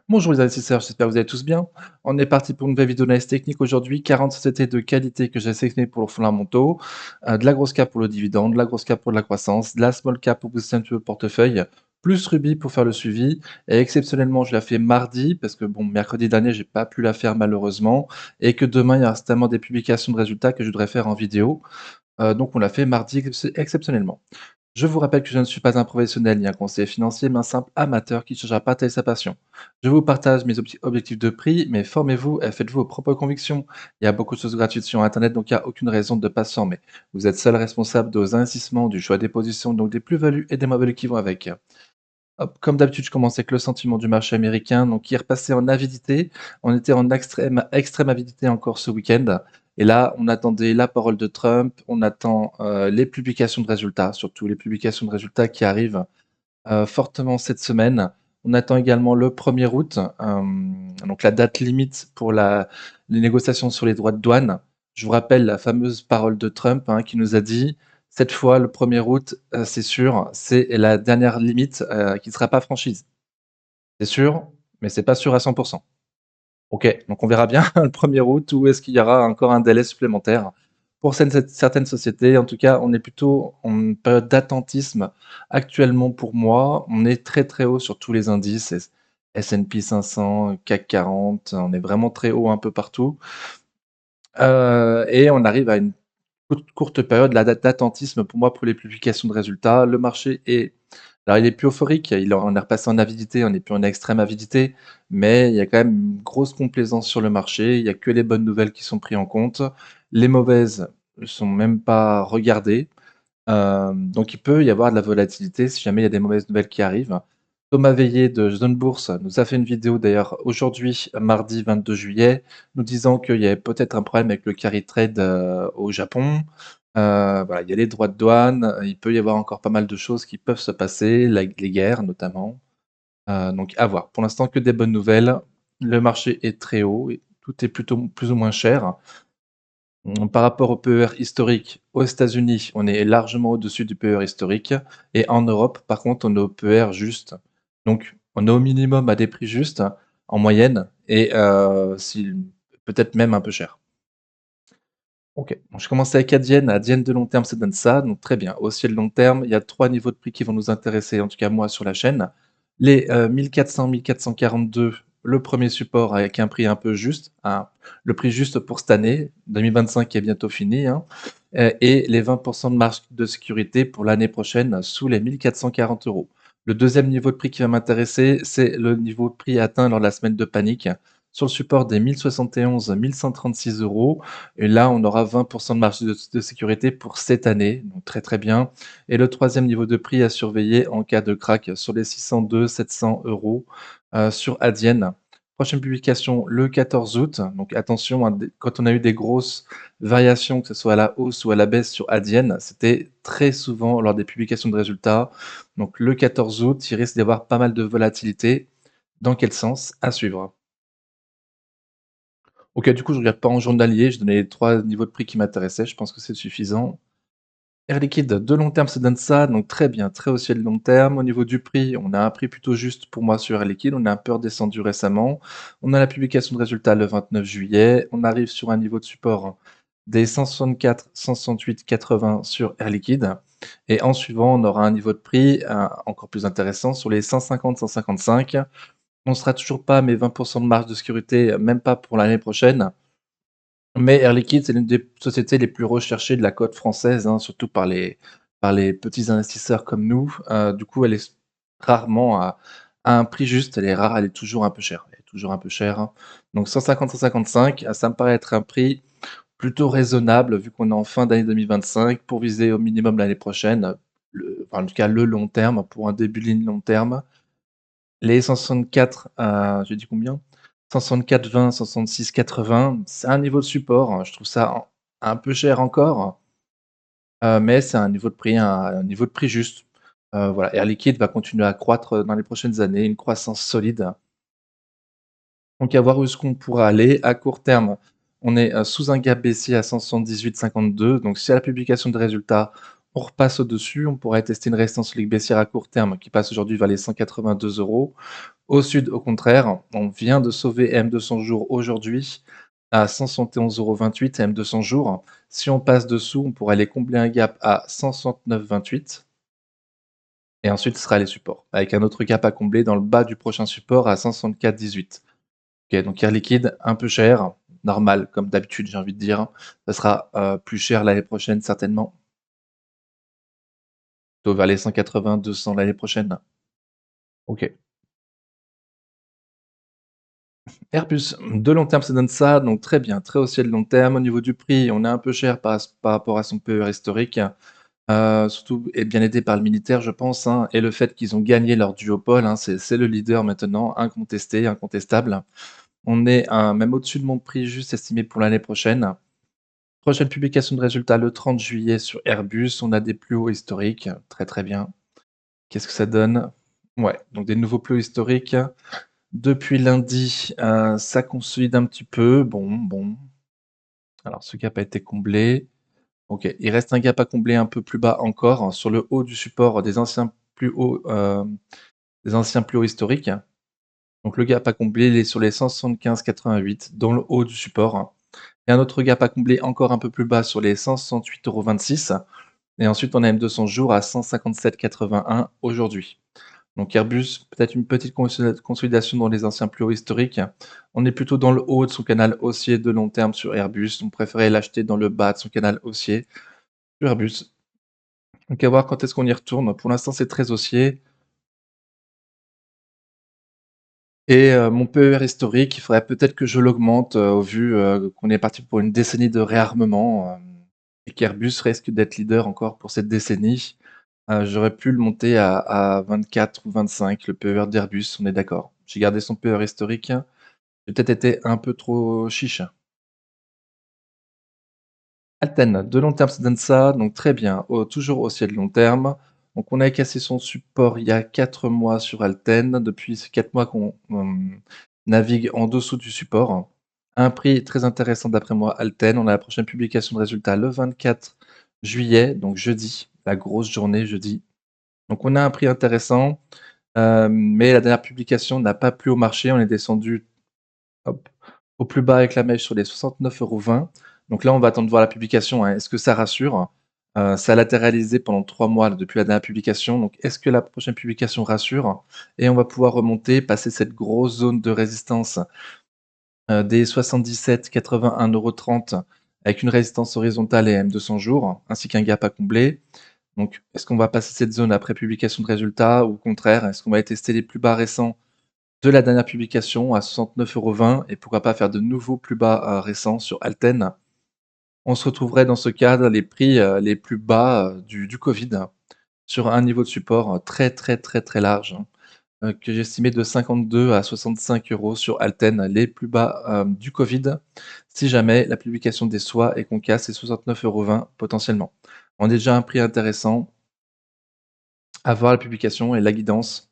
Bonjour les investisseurs, j'espère que vous allez tous bien. On est parti pour une nouvelle vidéo d'analyse technique aujourd'hui. 40 sociétés de qualité que j'ai sélectionnées pour le fondamentaux, de la grosse cap pour le dividende, de la grosse cap pour de la croissance, de la small cap pour booster un petit peu le portefeuille, plus Ruby pour faire le suivi. Et exceptionnellement, je la fais mardi parce que bon, mercredi dernier, j'ai pas pu la faire malheureusement et que demain, il y a certainement des publications de résultats que je voudrais faire en vidéo. Donc on l'a fait mardi exceptionnellement. Je vous rappelle que je ne suis pas un professionnel ni un conseiller financier, mais un simple amateur qui cherche à partager sa passion. Je vous partage mes objectifs de prix, mais formez-vous et faites-vous vos propres convictions. Il y a beaucoup de choses gratuites sur Internet, donc il n'y a aucune raison de ne pas se former. Vous êtes seul responsable de vos investissements, du choix des positions, donc des plus-values et des moins-values qui vont avec. Hop, comme d'habitude, je commence avec le sentiment du marché américain, donc qui est repassé en avidité. On était en extrême avidité encore ce week-end. Et là, on attendait la parole de Trump, on attend les publications de résultats, surtout les publications de résultats qui arrivent fortement cette semaine. On attend également le 1er août, donc la date limite pour les négociations sur les droits de douane. Je vous rappelle la fameuse parole de Trump hein, qui nous a dit cette fois, le 1er août, c'est sûr, c'est la dernière limite qui ne sera pas franchise. C'est sûr, mais c'est pas sûr à 100%. Ok, donc on verra bien le 1er août ou est-ce qu'il y aura encore un délai supplémentaire. Pour certaines sociétés, en tout cas, on est plutôt en période d'attentisme actuellement pour moi. On est très très haut sur tous les indices, S&P 500, CAC 40, on est vraiment très haut un peu partout. Et on arrive à une courte période là, d'attentisme pour moi pour les publications de résultats. Le marché est alors il est plus euphorique, on est repassé en avidité, on n'est plus en extrême avidité, mais il y a quand même une grosse complaisance sur le marché. Il y a que les bonnes nouvelles qui sont prises en compte. Les mauvaises ne sont même pas regardées. Donc il peut y avoir de la volatilité si jamais il y a des mauvaises nouvelles qui arrivent. Thomas Veillé de Zone Bourse nous a fait une vidéo d'ailleurs aujourd'hui, mardi 22 juillet, nous disant qu'il y avait peut-être un problème avec le carry trade au Japon. Voilà, il y a les droits de douane, il peut y avoir encore pas mal de choses qui peuvent se passer, les guerres notamment. Donc à voir. Pour l'instant, que des bonnes nouvelles. Le marché est très haut et tout est plutôt plus ou moins cher. Par rapport au PER historique, aux États-Unis, on est largement au-dessus du PER historique et en Europe, par contre, on est au PER juste. Donc on est au minimum à des prix justes, en moyenne et si peut-être même un peu cher. OK, donc je commence avec Adyen. Adyen de long terme, ça donne ça, donc très bien. Haussier de long terme, il y a 3 niveaux de prix qui vont nous intéresser, en tout cas moi sur la chaîne. Les 1400-1442, le premier support avec un prix un peu juste, hein, le prix juste pour cette année, 2025 qui est bientôt fini, hein, et les 20% de marge de sécurité pour l'année prochaine sous les 1440 euros. Le deuxième niveau de prix qui va m'intéresser, c'est le niveau de prix atteint lors de la semaine de panique, sur le support des 1071-1136 euros. Et là, on aura 20% de marge de sécurité pour cette année, donc très très bien. Et le troisième niveau de prix à surveiller en cas de crack sur les 602-700 euros sur Adyen. Prochaine publication le 14 août. Donc attention, hein, quand on a eu des grosses variations, que ce soit à la hausse ou à la baisse sur Adyen, c'était très souvent lors des publications de résultats. Donc le 14 août, il risque d'y avoir pas mal de volatilité. Dans quel sens? À suivre. OK, du coup, je regarde pas en journalier, je donnais les 3 niveaux de prix qui m'intéressaient, je pense que c'est suffisant. Air Liquide, de long terme, ça donne ça, donc très bien, très haussier de long terme. Au niveau du prix, on a un prix plutôt juste pour moi sur Air Liquide, on est un peu redescendu récemment. On a la publication de résultats le 29 juillet, on arrive sur un niveau de support des 164, 168, 80 sur Air Liquide. Et en suivant, on aura un niveau de prix encore plus intéressant sur les 150, 155. On sera toujours pas à mes 20% de marge de sécurité, même pas pour l'année prochaine. Mais Air Liquide, c'est l'une des sociétés les plus recherchées de la côte française, hein, surtout par les petits investisseurs comme nous. Du coup, elle est rarement à un prix juste, elle est rare, elle est toujours un peu chère. Elle est toujours un peu chère, hein. Donc 150-155, ça me paraît être un prix plutôt raisonnable vu qu'on est en fin d'année 2025 pour viser au minimum l'année prochaine, enfin, en tout cas le long terme, pour un début de ligne long terme. Les 164, j'ai dit combien? 164,20, 166,80, c'est un niveau de support, hein. Je trouve ça un peu cher encore, mais c'est un niveau de prix un niveau de prix juste. Voilà, Air Liquide va continuer à croître dans les prochaines années, une croissance solide. Donc à voir où est-ce qu'on pourra aller. À court terme, on est, sous un gap baissier à 178,52, donc si à la publication de résultats, on repasse au-dessus, on pourrait tester une résistance ligne baissière à court terme qui passe aujourd'hui vers les 182 euros. Au sud, au contraire, on vient de sauver M200 jours aujourd'hui à 171,28 € et M200 jours. Si on passe dessous, on pourrait aller combler un gap à 169,28 et ensuite ce sera les supports, avec un autre gap à combler dans le bas du prochain support à 164,18. OK, donc Air Liquide, un peu cher, normal, comme d'habitude, j'ai envie de dire. Ça sera, plus cher l'année prochaine certainement, plutôt vers les 180-200 l'année prochaine. OK. Airbus, de long terme, ça donne ça, donc très bien, très haussier de long terme. Au niveau du prix, on est un peu cher par rapport à son PER historique, surtout et bien aidé par le militaire, je pense, hein, et le fait qu'ils ont gagné leur duopole, hein, c'est le leader maintenant, incontesté, incontestable. On est, même au-dessus de mon prix juste estimé pour l'année prochaine. Prochaine publication de résultats le 30 juillet sur Airbus. On a des plus hauts historiques. Très, très bien. Qu'est-ce que ça donne? Ouais, donc des nouveaux plus hauts historiques. Depuis lundi, ça consolide un petit peu. Bon, bon. Alors ce gap a été comblé. OK, il reste un gap à combler un peu plus bas encore, sur le haut du support des anciens plus hauts historiques. Donc le gap à combler, il est sur les 175,88 dans le haut du support. Et un autre gap à combler encore un peu plus bas sur les 168,26 € et ensuite on a M200 jours à 157,81 aujourd'hui. Donc Airbus, peut-être une petite consolidation dans les anciens plus hauts historiques. On est plutôt dans le haut de son canal haussier de long terme sur Airbus. On préférait l'acheter dans le bas de son canal haussier sur Airbus. Donc à voir quand est-ce qu'on y retourne. Pour l'instant, c'est très haussier. Et mon PER historique, il faudrait peut-être que je l'augmente, au vu, qu'on est parti pour une décennie de réarmement, et qu'Airbus risque d'être leader encore pour cette décennie. J'aurais pu le monter à 24 ou 25, le PER d'Airbus, on est d'accord. J'ai gardé son PER historique. J'ai peut-être été un peu trop chiche. Alten, de long terme, ça donne ça, donc très bien, toujours haussier de long terme. Donc on a cassé son support il y a 4 mois sur Alten. Depuis ces 4 mois qu'on navigue en dessous du support. Un prix très intéressant d'après moi, Alten. On a la prochaine publication de résultats le 24 juillet, donc jeudi, la grosse journée jeudi. Donc on a un prix intéressant, mais la dernière publication n'a pas plu au marché. On est descendu, hop, au plus bas avec la mèche sur les 69,20 €. Donc là, on va attendre de voir la publication, hein. Est-ce que ça rassure? Ça a latéralisé pendant 3 mois là, depuis la dernière publication. Donc est-ce que la prochaine publication rassure? Et on va pouvoir remonter, passer cette grosse zone de résistance, des 77,81,30 € avec une résistance horizontale et M200 jours, ainsi qu'un gap à combler. Donc est-ce qu'on va passer cette zone après publication de résultats ou au contraire, est-ce qu'on va aller tester les plus bas récents de la dernière publication à 69,20 € et pourquoi pas faire de nouveaux plus bas, récents sur Alten. On se retrouverait dans ce cas dans les prix, les plus bas, du covid, sur un niveau de support, très, très, très, très large, hein, que j'estimais de 52 à 65 € sur Alten, les plus bas, du covid, si jamais la publication déçoit et qu'on casse ces 69,20 € potentiellement. On a déjà un prix intéressant, à voir la publication et la guidance.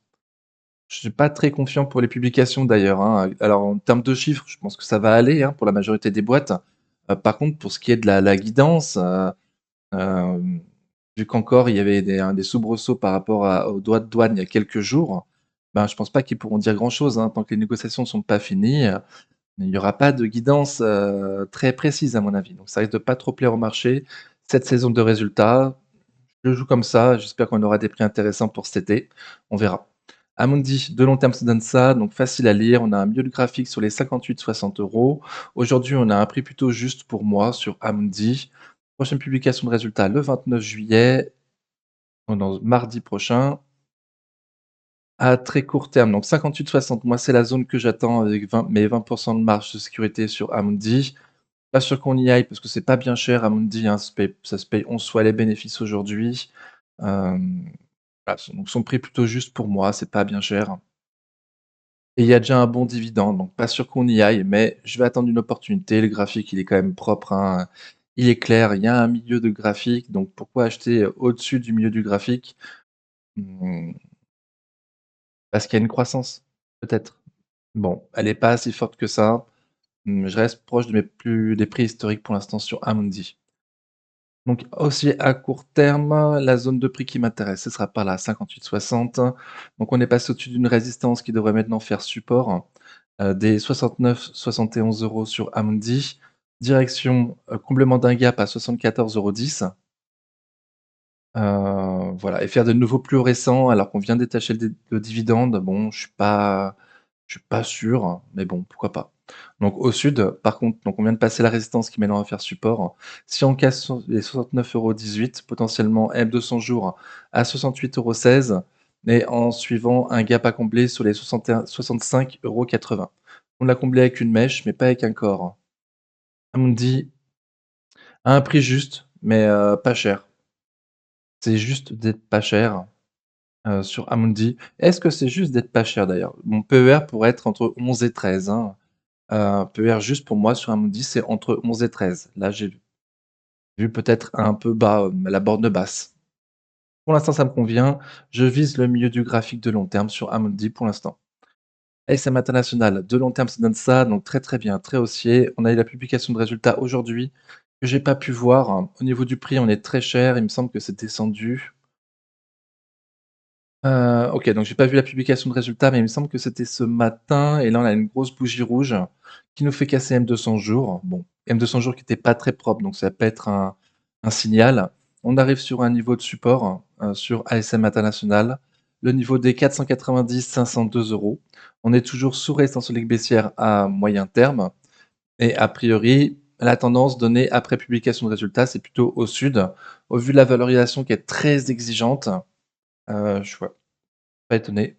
Je suis pas très confiant pour les publications d'ailleurs, hein. Alors en termes de chiffres, je pense que ça va aller, hein, pour la majorité des boîtes. Par contre, pour ce qui est de la guidance, hem, vu qu'encore il y avait des soubresauts par rapport aux droits de douane il y a quelques jours, ben, je pense pas qu'ils pourront dire grand-chose, hein. Tant que les négociations ne sont pas finies, il n'y aura pas de guidance, très précise à mon avis. Donc ça risque de pas trop plaire au marché. Cette saison de résultats, je le joue comme ça, j'espère qu'on aura des prix intéressants pour cet été, on verra. Amundi, de long terme, ça donne ça, donc facile à lire. On a un milieu de graphique sur les 58-60 €. Aujourd'hui, on a un prix plutôt juste pour moi sur Amundi. Prochaine publication de résultats le 29 juillet, donc dans mardi prochain. À très court terme, donc 58-60, moi, c'est la zone que j'attends avec 20 de marge de sécurité sur Amundi. Pas sûr qu'on y aille parce que c'est pas bien cher Amundi, hein, ça se paye 11 fois les bénéfices aujourd'hui. Hem, voilà, donc son prix plutôt juste pour moi, c'est pas bien cher. Et il y a déjà un bon dividende, donc pas sûr qu'on y aille, mais je vais attendre une opportunité. Le graphique, il est quand même propre, hein, il est clair, il y a un milieu de graphique, donc pourquoi acheter, au-dessus du milieu du graphique? Mmh, parce qu'il y a une croissance, peut-être. Bon, elle est pas assez forte que ça. Je reste proche de mes plus des prix historiques pour l'instant sur Amundi. Donc aussi à court terme, la zone de prix qui m'intéresse, ce sera par là, 58-60. Donc on est passé au-dessus d'une résistance qui devrait maintenant faire support, des 69-71 € sur Amundi. Direction, comblement d'un gap à 74,10 €. Voilà et faire de nouveaux plus récents alors qu'on vient de détacher le dividende, bon, je suis pas sûr, mais bon, pourquoi pas. Donc au sud, par contre, donc on vient de passer la résistance qui maintenant va faire support. Si on casse les 69,18 €, potentiellement M200 jours à 68,16 € et en suivant un gap à combler sur les 65,80 €. On l'a comblé avec une mèche, mais pas avec un corps. Amundi à un prix juste, mais pas cher. C'est juste d'être pas cher. Sur Amundi. Est-ce que c'est juste d'être pas cher d'ailleurs? Mon PER pourrait être entre 11 et 13, hein. PER juste pour moi sur Amundi, c'est entre 11 et 13. Là, j'ai vu peut-être un peu bas, la borne basse. Pour l'instant, ça me convient. Je vise le milieu du graphique de long terme sur Amundi pour l'instant. SM International, de long terme, ça donne ça, donc très, très bien, très haussier. On a eu la publication de résultats aujourd'hui que j'ai pas pu voir. Au niveau du prix, on est très cher. Il me semble que c'est descendu. OK, donc j'ai pas vu la publication de résultats, mais il me semble que c'était ce matin et là, on a une grosse bougie rouge qui nous fait casser M200 jours. Bon, M200 jours qui était pas très propre, donc ça peut être un signal. On arrive sur un niveau de support, sur ASM International, le niveau des 490-502 €. On est toujours sous résistance solide baissière à moyen terme et a priori, la tendance donnée après publication de résultats, c'est plutôt au sud. Au vu de la valorisation qui est très exigeante, je vois pas étonné.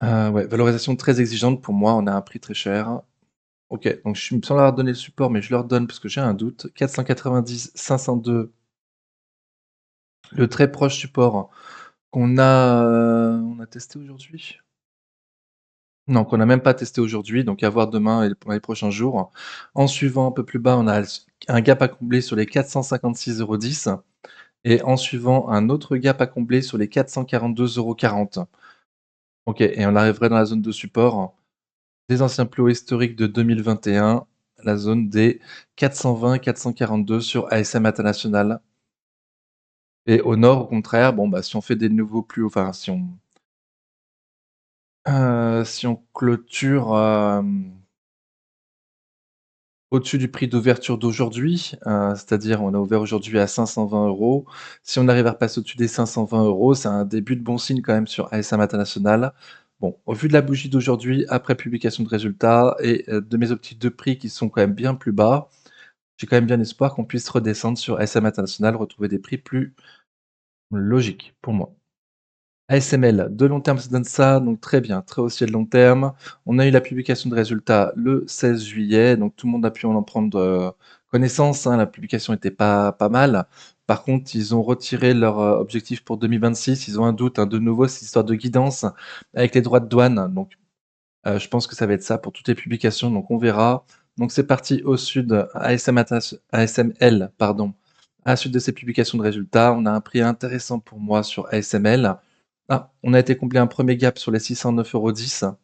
Ouais, valorisation très exigeante pour moi, on a un prix très cher. OK, donc je me semble avoir donné le support, mais je leur donne parce que j'ai un doute. 490-502, le très proche support on a testé aujourd'hui? Non, qu'on n'a même pas testé aujourd'hui, donc à voir demain et pour les prochains jours. En suivant un peu plus bas, on a un gap à combler sur les 456,10 € et en suivant un autre gap à combler sur les 442,40 €. OK et on arriverait dans la zone de support des anciens plus hauts historiques de 2021, la zone des 420-442 sur ASM International et au nord, au contraire, bon, bah, si on fait des nouveaux plus hauts, enfin, si on clôture, au-dessus du prix d'ouverture d'aujourd'hui, c'est-à-dire on a ouvert aujourd'hui à 520 €. Si on arrive à repasser au-dessus des 520 €, c'est un début de bon signe quand même sur ASM International. Bon, au vu de la bougie d'aujourd'hui, après publication de résultats et de mes optiques de prix qui sont quand même bien plus bas, j'ai quand même bien espoir qu'on puisse redescendre sur ASM International, retrouver des prix plus logiques pour moi. ASML, de long terme, ça donne ça, donc très bien, très haussier de long terme. On a eu la publication de résultats le 16 juillet, donc tout le monde a pu en prendre, connaissance, hein. La publication était pas mal. Par contre, ils ont retiré leur, objectif pour 2026. Ils ont un doute, hein, de nouveau, c'est histoire de guidance avec les droits de douane, donc je pense que ça va être ça pour toutes les publications, donc on verra. Donc c'est parti au sud, ASML, pardon. À la suite de ces publications de résultats, on a un prix intéressant pour moi sur ASML. Ah, on a été combler un premier gap sur les 609,10 €.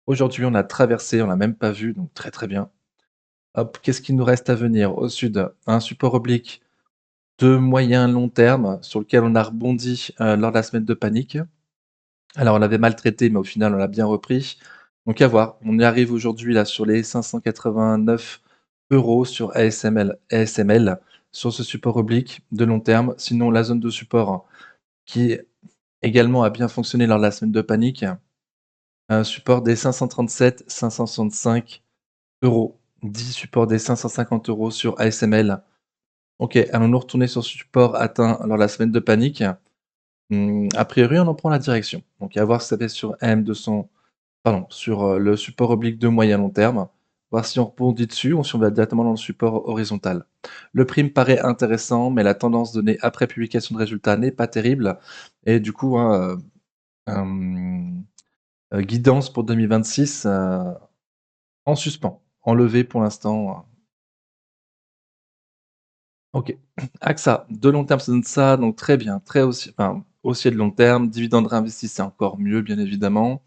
Aujourd'hui, on a traversé, on l'a même pas vu, donc très, très bien. Hop, qu'est-ce qu'il nous reste à venir? Au sud, un support oblique de moyen long terme sur lequel on a rebondi, lors de la semaine de panique. Alors on l'avait maltraité, mais au final on l'a bien repris. Donc à voir. On y arrive aujourd'hui là sur les 589 € sur ASML sur ce support oblique de long terme. Sinon la zone de support qui également a bien fonctionné lors de la semaine de panique, un support des 537-565 €. 10 support des 550 € sur ASML. OK, allons-nous retourner sur ce support atteint lors de la semaine de panique? A priori on en prend la direction. Donc à voir ce que ça fait sur AM200. Pardon, sur, le support oblique de moyen long terme, voir si on rebondit dessus ou si on va directement dans le support horizontal. Le prix me paraît intéressant, mais la tendance donnée après publication de résultats n'est pas terrible et du coup, hein, guidance pour 2026, en suspens, enlevé pour l'instant, OK. AXA, de long terme, ça donne ça, donc très bien, très haussier, enfin, haussier de long terme, dividende réinvesti, c'est encore mieux, bien évidemment.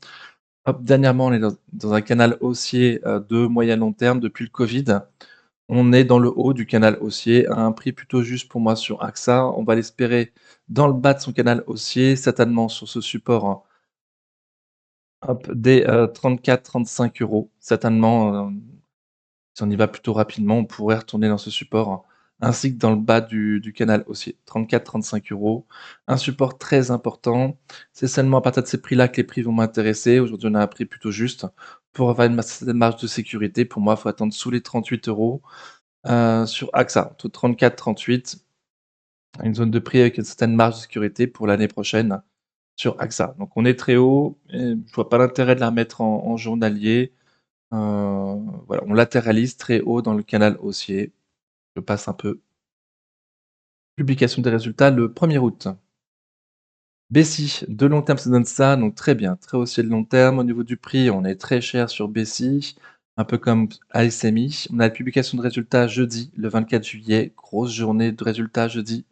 Hop, dernièrement, on est dans un canal haussier, de moyen long terme depuis le Covid. On est dans le haut du canal haussier à un prix plutôt juste pour moi sur AXA. On va l'espérer dans le bas de son canal haussier, certainement sur ce support, hein, hop, des 34-35 €. Certainement, si on y va plutôt rapidement, on pourrait retourner dans ce support, hein, ainsi que dans le bas du canal haussier, 34-35 €. Un support très important. C'est seulement à partir de ces prix-là que les prix vont m'intéresser. Aujourd'hui, on a un prix plutôt juste. Pour avoir une certaine marge de sécurité, pour moi, il faut attendre sous les 38 € sur AXA, entre 34-38, une zone de prix avec une certaine marge de sécurité pour l'année prochaine sur AXA. Donc on est très haut et je vois pas l'intérêt de la remettre en journalier. Voilà, on latéralise très haut dans le canal haussier. Je passe un peu. Publication des résultats le 1er août. Bessie, de long terme, ça donne ça, donc très bien, très haussier de long terme. Au niveau du prix, on est très cher sur Bessie, un peu comme ASMI. On a la publication de résultats jeudi, le 24 juillet, grosse journée de résultats jeudi.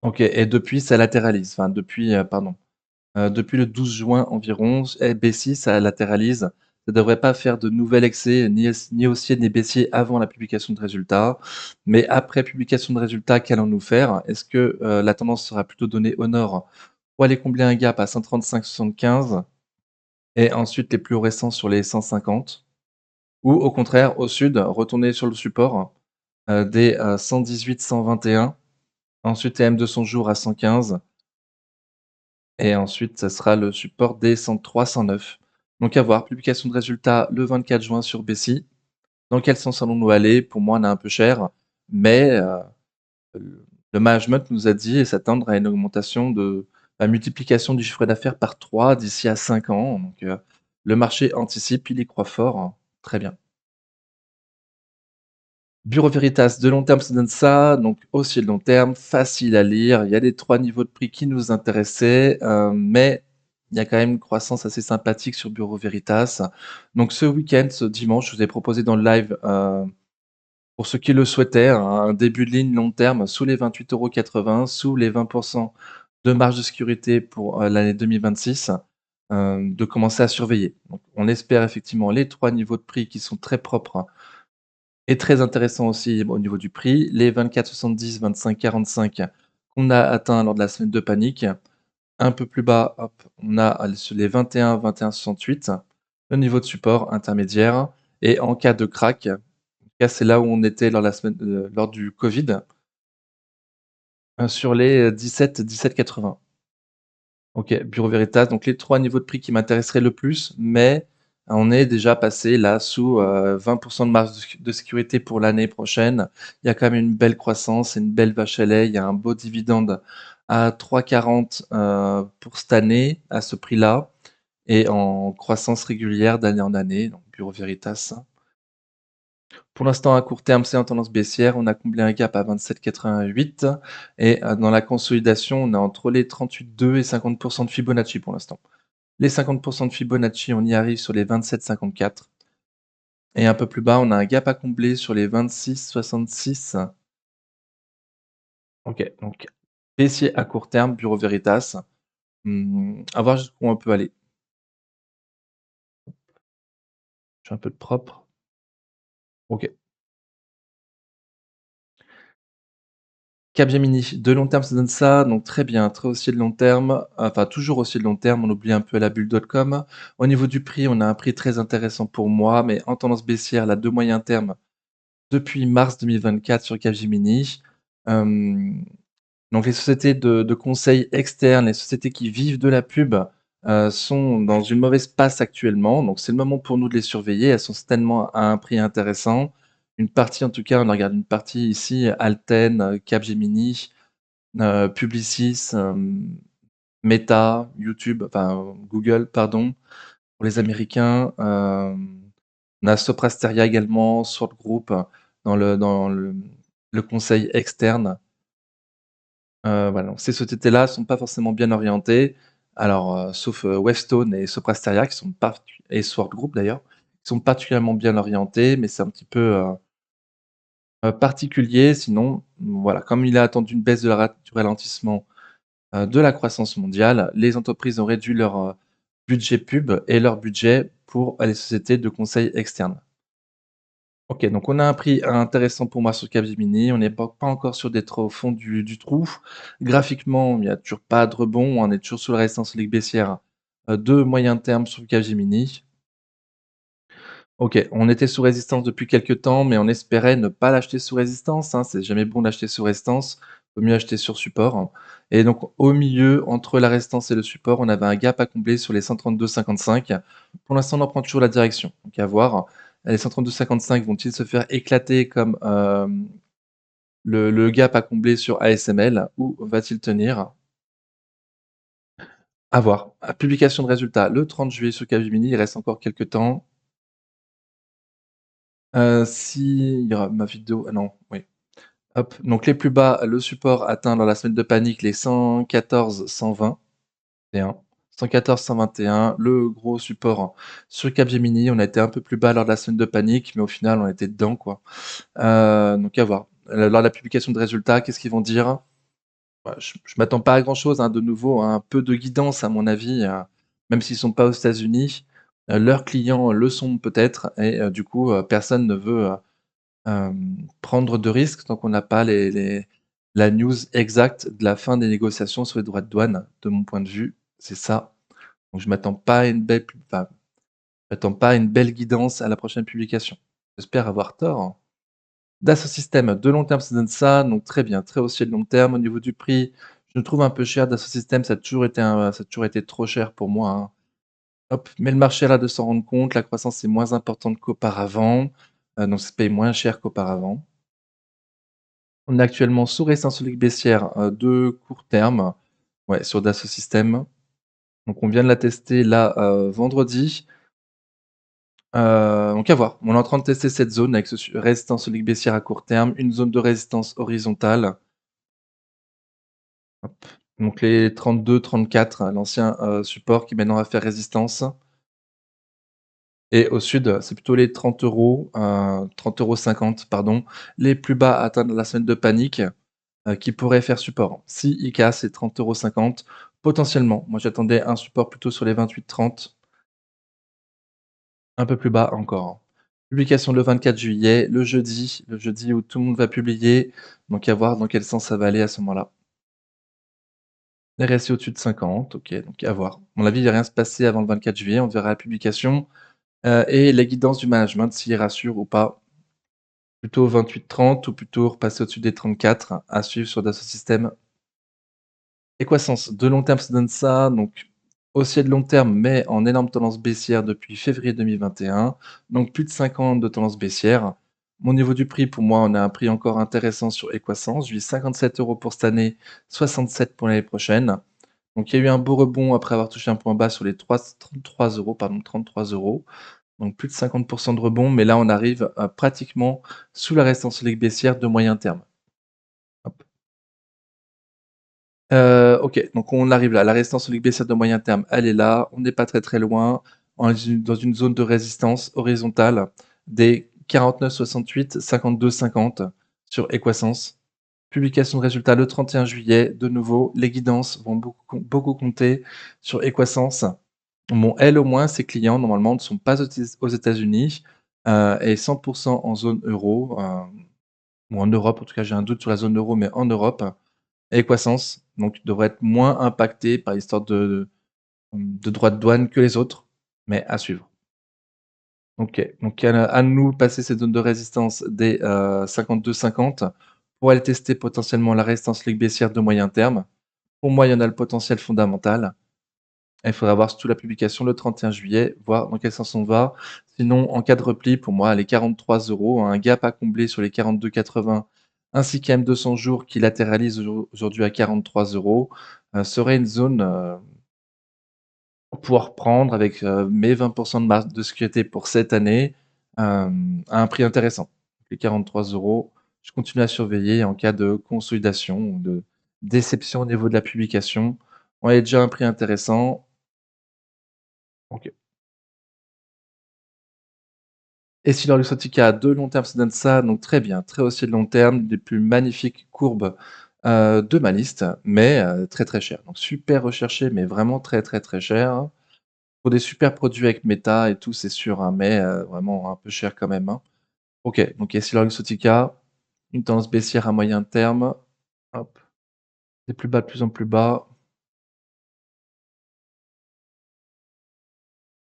OK, et depuis ça latéralise, enfin depuis, pardon, depuis le 12 juin environ, Bessie ça latéralise. Ça devrait pas faire de nouvel excès, ni haussier ni baissier avant la publication de résultats. Mais après publication de résultats, qu'allons-nous faire? Est-ce que, la tendance sera plutôt donnée au nord pour aller combler un gap à 135,75 et ensuite les plus récents sur les 150? Ou au contraire au sud, retourner sur le support, des, 118-121, ensuite les M200 jours à 115. Et ensuite, ça sera le support des 103-109. Donc à voir, publication de résultats le 24 juin sur Bessie. Dans quel sens allons-nous aller? Pour moi, on est un peu cher, mais le management nous a dit s'attendre à une augmentation de la multiplication du chiffre d'affaires par 3 d'ici à 5 ans. Donc le marché anticipe, il y croit fort, hein. Très bien. Bureau Veritas, de long terme, ça donne ça, donc aussi de long terme, facile à lire. Il y a les 3 niveaux de prix qui nous intéressaient, mais il y a quand même une croissance assez sympathique sur Bureau Veritas. Donc ce week-end, ce dimanche, je vous ai proposé dans le live, pour ceux qui le souhaitaient, un début de ligne long terme sous les 28,80 €, sous les 20 de marge de sécurité pour, l'année 2026, de commencer à surveiller. Donc on espère effectivement les 3 niveaux de prix qui sont très propres et très intéressant aussi au niveau du prix, les 24,70, 25,45 qu'on a atteint lors de la semaine de panique. Un peu plus bas, hop, on a sur les 21, 21,68, le niveau de support intermédiaire et en cas de crack, là c'est là où on était lors de la semaine, lors du covid, sur les 17, 17,80. OK, Bureau Veritas, donc les 3 niveaux de prix qui m'intéresseraient le plus, mais on est déjà passé là sous, 20 de marge de sécurité pour l'année prochaine. Il y a quand même une belle croissance et une belle vache à lait. Il y a un beau dividende à 3,40, pour cette année, à ce prix-là et en croissance régulière d'année en année, donc Bureau Veritas. Pour l'instant, à court terme, c'est en tendance baissière. On a comblé un gap à 27,88 et dans la consolidation, on est entre les 38,2 et 50 de Fibonacci pour l'instant. Les 50 de Fibonacci, on y arrive sur les 27,54 et un peu plus bas, on a un gap à combler sur les 26,66. OK, donc baissier à court terme, Bureau Veritas. À voir jusqu'où on peut aller. Je fais un peu de propre. OK. Capgemini, de long terme, ça donne ça, donc très bien, très haussier de long terme, enfin toujours haussier de long terme, on oublie un peu la bulle.com. Au niveau du prix, on a un prix très intéressant pour moi, mais en tendance baissière, là, de moyen terme, depuis mars 2024 sur Capgemini. Hem, donc les sociétés de conseil externes, les sociétés qui vivent de la pub, sont dans une mauvaise passe actuellement, donc c'est le moment pour nous de les surveiller. Elles sont certainement à un prix intéressant. Une partie en tout cas, on en regarde une partie ici, Alten, Capgemini, Publicis, Meta, YouTube, enfin Google, pardon, pour les Américains. On a Soprasteria également, Sword Group dans le conseil externe. Voilà, donc ces sociétés-là sont pas forcément bien orientées. Alors, sauf, Wavestone et Soprasteria qui sont parti et Sword Group d'ailleurs, qui sont particulièrement bien orientés, mais c'est un petit peu, particulier. Sinon, voilà, comme il a attendu une baisse de du ralentissement de la croissance mondiale, les entreprises ont réduit leur, budget pub et leur budget pour les sociétés de conseil externe. OK, donc on a un prix intéressant pour moi sur Capgemini. On n'est pas encore sur d'être au fond du trou. Graphiquement, il y a toujours pas de rebond. On est toujours sous la résistance ligue baissière, de moyen terme sur Capgemini. OK, on était sous résistance depuis quelque temps, mais on espérait ne pas l'acheter sous résistance, hein. C'est jamais bon d'acheter sous résistance, vaut mieux acheter sur support et donc au milieu, entre la résistance et le support, on avait un gap à combler sur les 132,55. Pour l'instant, on en prend toujours la direction, donc à voir. Les 132,55 vont-ils se faire éclater comme, le gap à combler sur ASML ou va-t-il tenir? À voir. Publication de résultats le 30 juillet sur Capgemini, il reste encore quelques temps. Si, il y aura ma vidéo ah non, oui. Hop, donc les plus bas, le support atteint dans la semaine de panique les 114-121. 114-121, le gros support sur Capgemini, on a été un peu plus bas lors de la semaine de panique, mais au final, on était dedans, quoi. Donc à voir. Lors de la publication de résultats, qu'est-ce qu'ils vont dire? Bah, je m'attends pas à grand chose, hein, de nouveau, un peu de guidance à mon avis, même s'ils sont pas aux États-Unis, leurs clients le sont peut-être et du coup, personne ne veut, prendre de risques tant qu'on n'a pas les la news exacte de la fin des négociations sur les droits de douane, de mon point de vue, c'est ça. Donc je m'attends pas à une belle pub enfin, je m'attends pas à une belle guidance à la prochaine publication. J'espère avoir tort, hein. Dassault Systèmes, de long terme, ça donne ça, donc très bien, très haussier de long terme. Au niveau du prix, je le trouve un peu cher. Dassault Systèmes, ça a toujours été trop cher pour moi, hein. Hop, mais le marché a l'air de s'en rendre compte, la croissance est moins importante qu'auparavant, donc ça se paye moins cher qu'auparavant. On est actuellement sous résistance solide baissière, de court terme, ouais, sur Dassault Systèmes. Donc on vient de la tester là, vendredi, donc à voir. On est en train de tester cette zone avec ce résistance solide baissière à court terme, une zone de résistance horizontale. Hop, donc les 32-34, l'ancien, support qui maintenant va faire résistance et au sud, c'est plutôt les 30 €, 30,50 € pardon, les plus bas à atteindre la semaine de panique. Qui pourrait faire support. Si il casse, c'est 30,50 € potentiellement. Moi, j'attendais un support plutôt sur les 28-30, un peu plus bas encore. Publication le 24 juillet, le jeudi où tout le monde va publier, donc à voir dans quel sens ça va aller à ce moment-là. RSI au-dessus de 50, OK, donc à voir. À mon avis, il va rien se passer avant le 24 juillet, on verra la publication, et les guidances du management s'ils rassurent ou pas. Plutôt 28-30 ou plutôt repasser au-dessus des 34 à suivre sur Dassault Systèmes. Equasens, de long terme, ça donne ça, donc haussier de long terme, mais en énorme tendance baissière depuis février 2021, donc plus de 5 ans de tendance baissière. Mon niveau du prix, pour moi, on a un prix encore intéressant sur Equasens. Je vis 57 € pour cette année, 67 pour l'année prochaine. Donc il y a eu un beau rebond après avoir touché un point bas sur les 33 €, pardon, 33 €. Donc plus de 50 de rebond, mais là on arrive, pratiquement sous la résistance ligue baissière de moyen terme. Hop. OK, donc on arrive là. La résistance solide baissière de moyen terme, elle est là. On n'est pas très, très loin. Dans une zone de résistance horizontale des 49,68, 52,50 sur Equasens. Publication de résultats le 31 juillet. De nouveau, les guidances vont beaucoup compter sur Equasens. Bon, elle, au moins, ses clients, normalement, ne sont pas aux États-Unis, et 100 en zone euro, ou en Europe. En tout cas, j'ai un doute sur la zone euro, mais en Europe. Equasens, donc devrait être moins impacté par l'histoire de droits de douane que les autres, mais à suivre. OK, donc à nous passer cette zone de résistance des, 52-50 pour aller tester potentiellement la résistance ligue baissière de moyen terme. Pour moi, il y en a le potentiel fondamental. Et il faudra voir surtout la publication le 31 juillet, voir dans quel sens on va. Sinon, en cas de repli, pour moi, les 43 €, un gap à combler sur les 42,80 ainsi qu'un M200 jours qui latéralise aujourd'hui à 43 €, serait une zone, pour pouvoir prendre avec, mes 20 de marge de sécurité pour cette année, à un prix intéressant. Les 43 €, je continue à surveiller en cas de consolidation ou de déception au niveau de la publication. On est déjà un prix intéressant. OK. Et si l'Luxottica de long terme se donne ça, donc très bien, très haussier de long terme, des plus magnifiques courbes, de ma liste, mais très, très cher. Donc super recherché, mais vraiment très, très, très cher. Pour des super produits avec Meta et tout, c'est sûr, hein, mais vraiment un peu cher quand même, hein. OK, donc EssilorLuxottica, une tendance baissière à moyen terme. Hop, c'est plus bas, de plus en plus bas.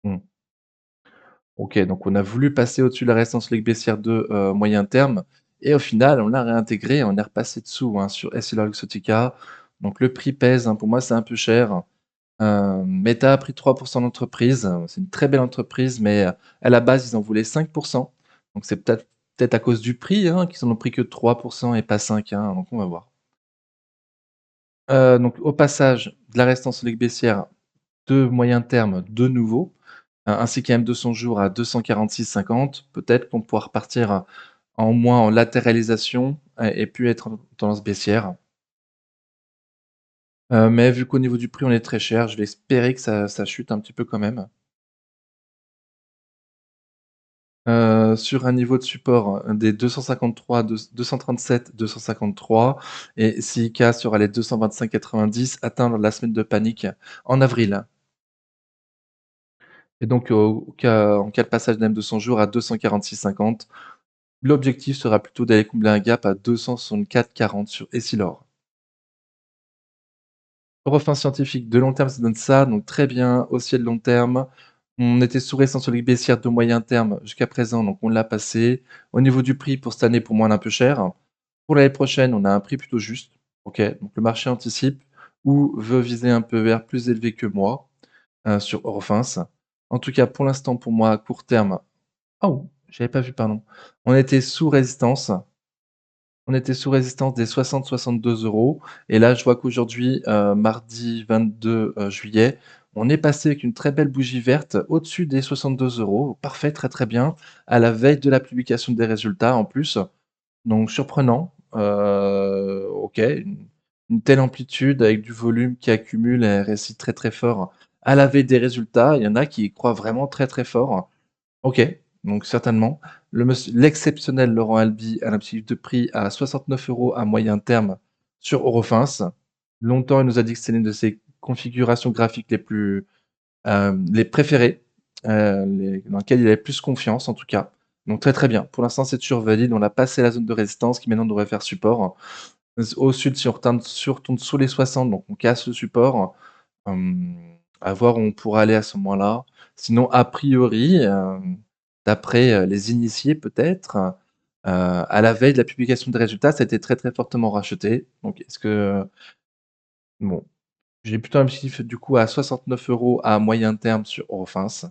Mmh. OK, donc on a voulu passer au-dessus de la résistance leg baissière de, moyen terme et au final, on l'a réintégré et on est repassé dessous, hein, sur EssilorLuxottica. Donc le prix pèse, hein, pour moi, c'est un peu cher. Meta a pris 3 d'entreprise, c'est une très belle entreprise, mais, à la base, ils en voulaient 5. Donc c'est peut-être à cause du prix, hein, qu'ils en ont pris que 3 et pas 5, hein, donc on va voir. Donc au passage de la résistance leg baissière de moyen terme de nouveau, ainsi qu'un M200 jours à 246,50, peut-être qu'on pourra repartir en moins en latéralisation et puis être en tendance baissière. Mais vu qu'au niveau du prix, on est très cher, je vais espérer que ça chute un petit peu quand même. Sur un niveau de support, des 253, 237-253 et s'il casse, il y aura les 225,90 atteints lors de la semaine de panique en avril. Et donc en cas de passage d'un M200 jours à 246,50, l'objectif sera plutôt d'aller combler un gap à 264,40 sur Essilor. Refin scientifique de long terme, ça donne ça, donc très bien, haussier de long terme. On était sous résistance baissière de moyen terme jusqu'à présent, donc on l'a passé. Au niveau du prix pour cette année, pour moi, on est un peu cher. Pour l'année prochaine, on a un prix plutôt juste. OK, donc le marché anticipe ou veut viser un PER plus élevé que moi, sur Eurofins. En tout cas, pour l'instant, pour moi, à court terme, oh! J'avais pas vu, pardon. On était sous résistance. On était sous résistance des 60-62 € et là, je vois qu'aujourd'hui, mardi 22, juillet, on est passé avec une très belle bougie verte au-dessus des 62 €. Parfait, très, très bien. À la veille de la publication des résultats en plus, donc surprenant. OK, une telle amplitude avec du volume qui accumule et un récit très, très fort à la veille des résultats. Il y en a qui y croient vraiment très, très fort. OK, donc certainement. L'exceptionnel Laurent Albi a un objectif de prix à 69 € à moyen terme sur Eurofins. Longtemps, il nous a dit que c'était l'une de ses configurations graphiques les préférées, dans lesquelles il avait plus confiance en tout cas. Donc très, très bien. Pour l'instant, c'est toujours valide. On a passé la zone de résistance qui maintenant devrait faire support. Au sud, si on retourne sous les 60, donc on casse le support. Hem, à voir où on pourra aller à ce moment-là. Sinon, a priori, d'après, les initiés peut-être, à la veille de la publication des résultats, ça a été très, très fortement racheté. Donc est-ce que, bon, j'ai plutôt un objectif du coup à 69 € à moyen terme sur Eurofins.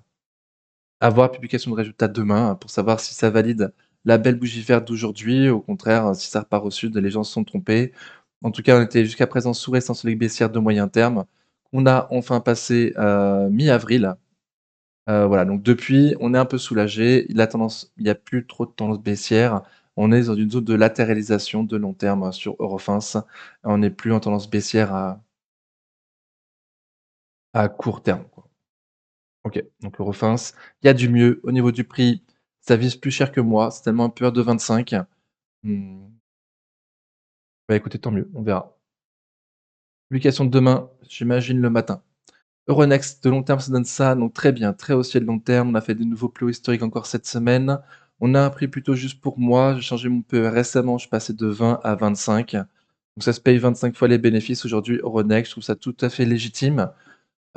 À voir publication de résultats demain, pour savoir si ça valide la belle bougie verte d'aujourd'hui, au contraire, si ça repart au sud, les gens se sont trompés. En tout cas, on était jusqu'à présent sous résistance baissière de moyen terme. On a enfin passé, mi-avril. Voilà, donc depuis, on est un peu soulagé. La tendance il y a plus trop de tendance baissière. On est dans une zone de latéralisation de long terme sur Eurofins. On n'est plus en tendance baissière à court terme, quoi. OK, donc Eurofins, il y a du mieux. Au niveau du prix, ça vise plus cher que moi, c'est tellement un peur de 25. Mmh, bah, écoutez, tant mieux, on verra. Publication de demain, j'imagine le matin. Euronext, de long terme, ça donne ça, donc très bien, très haussier de long terme. On a fait de nouveaux plus hauts historiques encore cette semaine. On a un prix plutôt juste pour moi. J'ai changé mon PE récemment, je suis passé de 20 à 25. Donc ça se paye 25 fois les bénéfices aujourd'hui, Euronext, je trouve ça tout à fait légitime.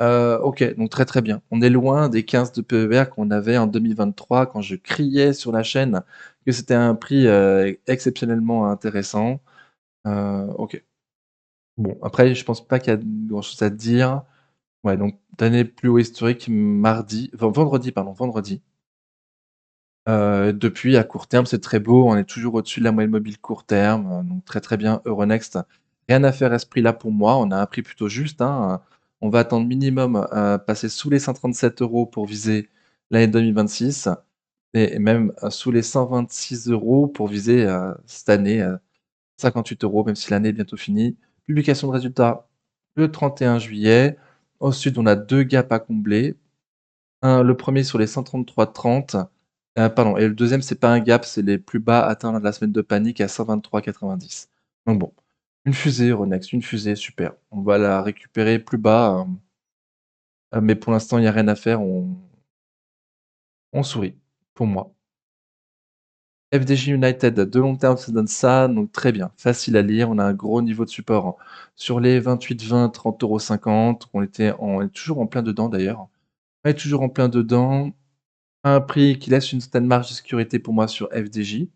OK, donc très, très bien. On est loin des 15 de PER qu'on avait en 2023 quand je criais sur la chaîne que c'était un prix, exceptionnellement intéressant. OK. Bon, après, je pense pas qu'il y a grand chose à dire. Ouais, donc dernier plus haut historique mardi, vendredi, pardon, vendredi. Depuis à court terme, c'est très beau, on est toujours au-dessus de la moyenne mobile court terme, donc très, très bien. Euronext, rien à faire à ce prix-là pour moi. On a un prix plutôt juste, hein, on va attendre minimum, passer sous les 137 € pour viser l'année 2026 et même, sous les 126 € pour viser, cette année, 58 €, même si l'année est bientôt finie. Publication de résultats le 31 juillet. Au sud, on a 2 gaps à combler. Le premier sur les 133,30, pardon, et le deuxième c'est pas un gap, c'est les plus bas atteints lors de la semaine de panique à 123,90. Donc bon, une fusée Euronext, une fusée, super. On va la récupérer plus bas, mais pour l'instant, il y a rien à faire, on sourit, pour moi. FDJ United, de long terme, ça donne ça, donc très bien, facile à lire. On a un gros niveau de support sur les 28-20, 30,50 €. On est toujours en plein dedans d'ailleurs. On est toujours en plein dedans. Un prix qui laisse une certaine marge de sécurité pour moi sur FDJ,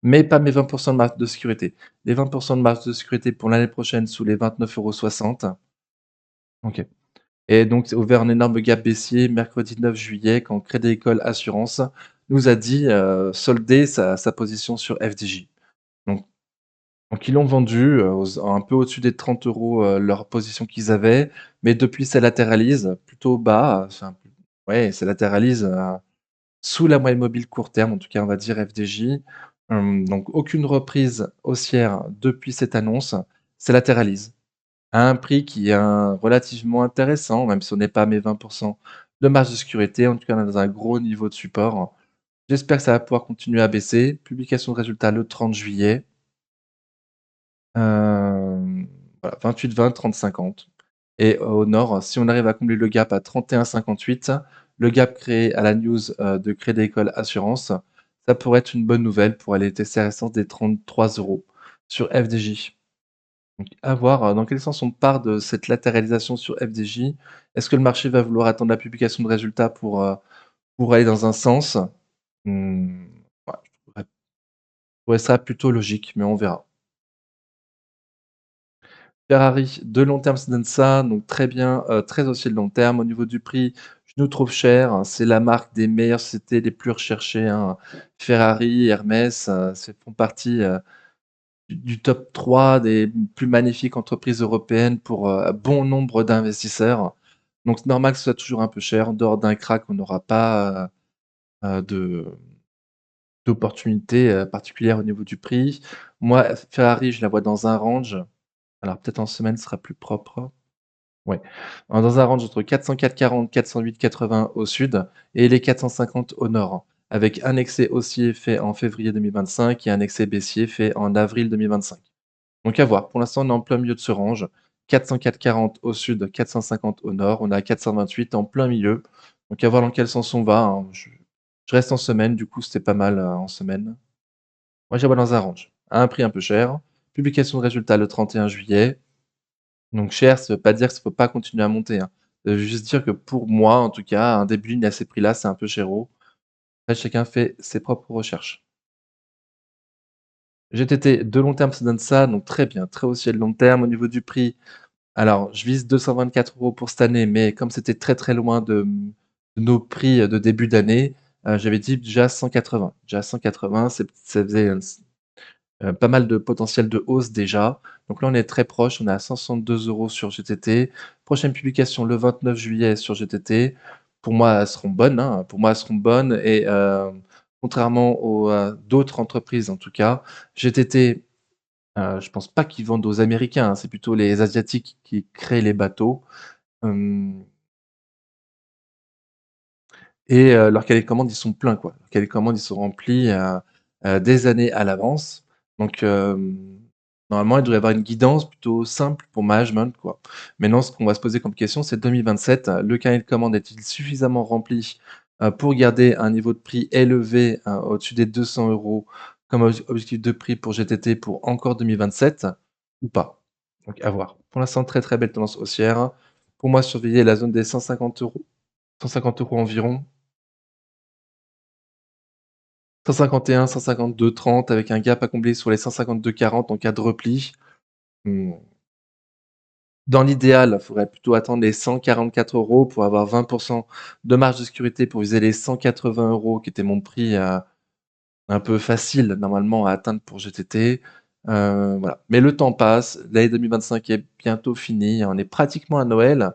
mais pas mes 20 de marge de sécurité. Les 20 de marge de sécurité pour l'année prochaine sous les 29,60 €. OK. Et donc, c'est ouvert un énorme gap baissier mercredi 9 juillet quand Crédit Agricole Assurance nous a dit, solder sa position sur FDJ. Donc ils l'ont vendu, aux un peu au-dessus des 30 €, leur position qu'ils avaient, mais depuis ça latéralise plutôt bas, enfin, ouais, ça latéralise, sous la moyenne mobile court terme, en tout cas on va dire FDJ. Donc aucune reprise haussière depuis cette annonce, ça latéralise à un prix qui est relativement intéressant, même si on n'est pas à mes 20 de marge de sécurité. En tout cas, on est dans un gros niveau de support. J'espère que ça va pouvoir continuer à baisser. Publication de résultats le 30 juillet. Voilà, 28-20, 30-50 et au nord, si on arrive à combler le gap à 31,58, le gap créé à la news, de Crédit Agricole Assurance, ça pourrait être une bonne nouvelle pour aller tester la résistance des 33 € sur FDJ. Donc à voir, dans quel sens on part de cette latéralisation sur FDJ. Est-ce que le marché va vouloir attendre la publication de résultats pour aller dans un sens? Mmh, ouais, je trouverais ça plutôt logique, mais on verra. Ferrari, de long terme, ça donne ça, donc très bien, très haussier de long terme. Au niveau du prix, je nous trouve cher, hein. C'est la marque des meilleures sociétés les plus recherchées, hein. Ferrari, Hermès, c'est font partie, du top 3 des plus magnifiques entreprises européennes pour, bon nombre d'investisseurs. Donc c'est normal que ce soit toujours un peu cher. En dehors d'un crack, on n'aura pas, de d'opportunités, particulières au niveau du prix. Moi, Ferrari, je la vois dans un range. Alors peut-être en semaine, ce sera plus propre. Ouais, dans un range entre 404,40, 408,80 au sud et les 450 au nord, avec un excès haussier fait en février 2025 et un excès baissier fait en avril 2025. Donc à voir. Pour l'instant, on est en plein milieu de ce range. 404,40 au sud, 450 au nord. On est à 428 en plein milieu. Donc à voir dans quel sens on va, hein. Je reste en semaine, du coup, c'était pas mal, en semaine. Moi, je la vois dans un range, à un prix un peu cher. Publication de résultats le 31 juillet. Donc cher, ça veut pas dire qu'il ne faut pas continuer à monter, hein. Ça veut juste dire que pour moi, en tout cas, un début de ligne à ces prix-là, c'est un peu chérot. Après, chacun fait ses propres recherches. GTT, de long terme, ça donne ça, donc très bien, très haussier de long terme. Au niveau du prix, alors je vise 224 € pour cette année, mais comme c'était très, très loin de nos prix, de début d'année, j'avais dit déjà 180. Déjà 180, ça faisait, pas mal de potentiel de hausse déjà. Donc là, on est très proche, on est à 162 € sur GTT. Prochaine publication le 29 juillet sur GTT. Pour moi, elles seront bonnes, hein, pour moi, elles seront bonnes et contrairement aux, d'autres entreprises en tout cas, GTT, je pense pas qu'ils vendent aux Américains, hein, c'est plutôt les Asiatiques qui créent les bateaux. Hem Et leurs cahiers de commandes, ils sont pleins, quoi. Leurs cahiers de commandes, ils sont remplis, des années à l'avance. Donc normalement, il devrait y avoir une guidance plutôt simple pour management, quoi. Maintenant, ce qu'on va se poser comme question, c'est 2027, le cahier de commande est-il suffisamment rempli, pour garder un niveau de prix élevé, au-dessus des 200 € comme objectif de prix pour GTT pour encore 2027 ou pas? Donc à voir. Pour l'instant, très, très belle tendance haussière. Pour moi, surveiller la zone des 150 €, 150 € environ. 151, 152, 30 avec un gap à combler sur les 152,40 en cas de repli. Mmh, dans l'idéal, il faudrait plutôt attendre les 144 € pour avoir 20 de marge de sécurité pour viser les 180 € qui était mon prix, un peu facile normalement à atteindre pour GTT. Voilà. Mais le temps passe, l'année 2025 est bientôt finie, on est pratiquement à Noël,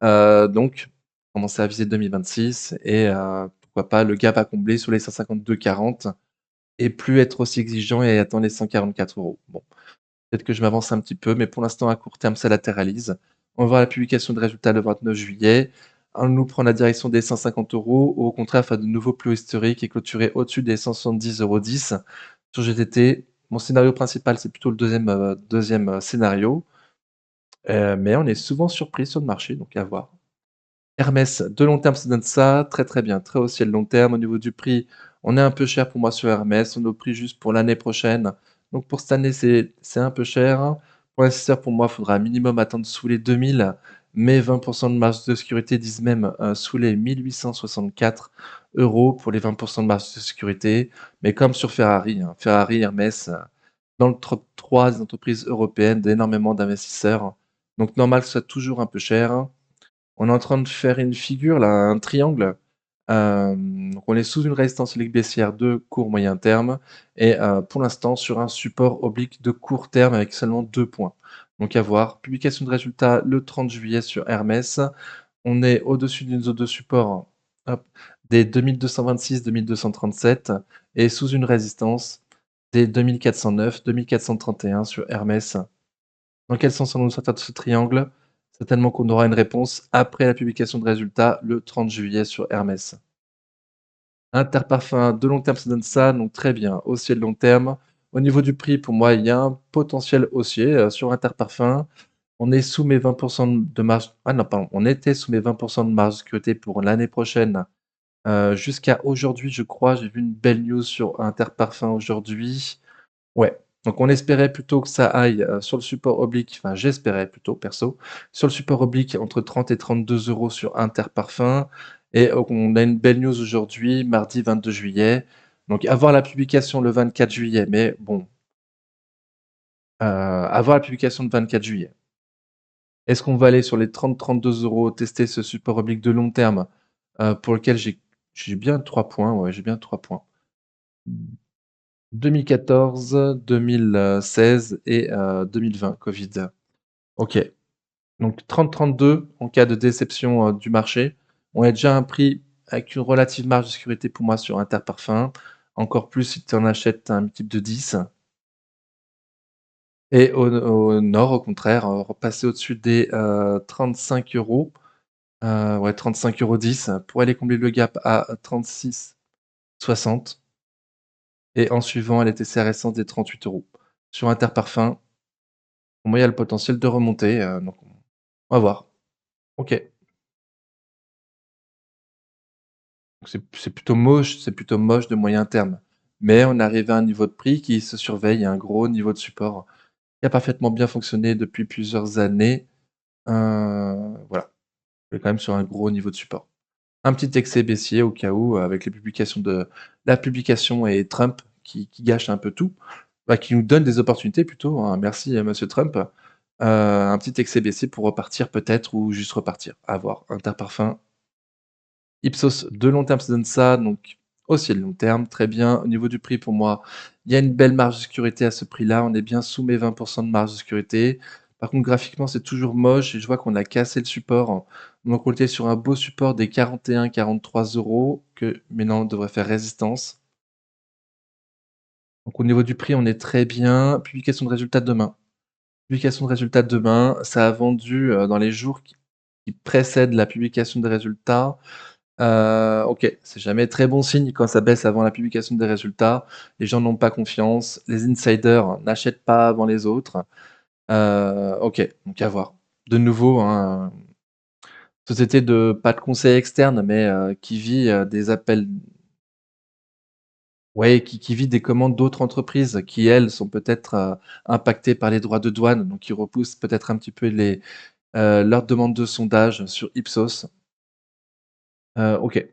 donc commencer à viser 2026 et pourquoi pas le gap à combler sur les 152,40. Et plus être aussi exigeant et attendre les 144 €. Bon, peut-être que je m'avance un petit peu, mais pour l'instant, à court terme, ça latéralise. On va voir la publication de résultats le 29 juillet. On nous prend la direction des 150 € ou au contraire faire de nouveaux plus haut historiques et clôturer au-dessus des 170,10 € sur GTT. Mon scénario principal, c'est plutôt le deuxième scénario, mais on est souvent surpris sur le marché, donc à voir. Hermès, de long terme, ça donne ça, très, très bien, très haussier de long terme. Au niveau du prix, On est un peu cher pour moi sur Hermès, on est au prix juste pour l'année prochaine. Donc pour cette année, c'est un peu cher. Pour l'investisseur, pour moi, il faudra un minimum attendre sous les 2000, mais 20 de marge de sécurité disent même, sous les 1 864 € pour les 20 de marge de sécurité. Mais comme sur Ferrari, hein, Ferrari, Hermès, dans le top 3 des entreprises européennes d'énormément d'investisseurs. Donc normal que ce soit toujours un peu cher. On est en train de faire une figure là, un triangle. Donc on est sous une résistance oblique baissière de court moyen terme et pour l'instant sur un support oblique de court terme avec seulement 2 points. Donc à voir. Publication de résultats le 30 juillet sur Hermès. On est au-dessus d'une zone de support, hop, des 2226-2237 et sous une résistance des 2409-2431 sur Hermès. Dans quel sens allons-nous sortir de ce triangle? Certainement qu'on aura une réponse après la publication de résultats le 30 juillet sur Hermès. Interparfum de long terme, ça donne ça, donc très bien. Haussier de long terme. Au niveau du prix, pour moi, il y a un potentiel haussier sur Interparfum. On est sous mes 20% de marge. Ah non, pardon. On était sous mes 20% de marge de sécurité pour l'année prochaine. Jusqu'à aujourd'hui, je crois, j'ai vu une belle news sur Interparfum aujourd'hui. Ouais, donc on espérait plutôt que ça aille, sur le support oblique, enfin j'espérais plutôt perso, sur le support oblique entre 30 et 32 € sur Interparfums et on a une belle news aujourd'hui, mardi 22 juillet. Donc avoir la publication le 24 juillet, mais bon, avoir la publication le 24 juillet. Est-ce qu'on va aller sur les 30-32 €, tester ce support oblique de long terme, pour lequel j'ai bien 3 points, ouais, j'ai bien 3 points. 2014, 2016 et 2020, Covid. OK. Donc 30-32 en cas de déception, du marché. On a déjà un prix avec une relative marge de sécurité pour moi sur Interparfums. Encore plus si tu en achètes un type de 10. Et au nord, au contraire, repasser au-dessus des, 35 €, ouais 35,10 € pour aller combler le gap à 36,60 et en suivant elle était récente des 38 €. Sur Interparfums, pour moi, il y a le potentiel de remonter, donc on va voir. OK. Donc c'est plutôt moche de moyen terme. Mais on arrive à un niveau de prix qui se surveille, un gros niveau de support qui a parfaitement bien fonctionné depuis plusieurs années. Voilà, on est quand même sur un gros niveau de support. Un petit excès baissier au cas où, avec les publications de la publication et Trump qui gâche un peu tout, bah, qui nous donne des opportunités plutôt, hein. Merci, monsieur Trump. Un petit excès baissier pour repartir peut-être ou juste repartir, à voir. Interparfums. Ipsos de long terme, ça donne ça, donc aussi de long terme, très bien. Au niveau du prix, pour moi, il y a une belle marge de sécurité à ce prix-là. On est bien sous mes 20 de marge de sécurité. Par contre, graphiquement, c'est toujours moche et je vois qu'on a cassé le support. Donc, on était sur un beau support des 41-43 € que maintenant on devrait faire résistance. Donc, au niveau du prix, on est très bien. Publication de résultats demain. Publication de résultats demain, ça a vendu dans les jours qui précèdent la publication des résultats. OK, c'est jamais très bon signe quand ça baisse avant la publication des résultats. Les gens n'ont pas confiance, les insiders n'achètent pas avant les autres. OK, donc à voir. De nouveau, hein, société de pas de conseil externe, mais qui vit, des appels ouais, qui vit des commandes d'autres entreprises qui, elles, sont peut-être, impactées par les droits de douane, donc qui repoussent peut-être un petit peu leurs demandes de sondage sur Ipsos. OK.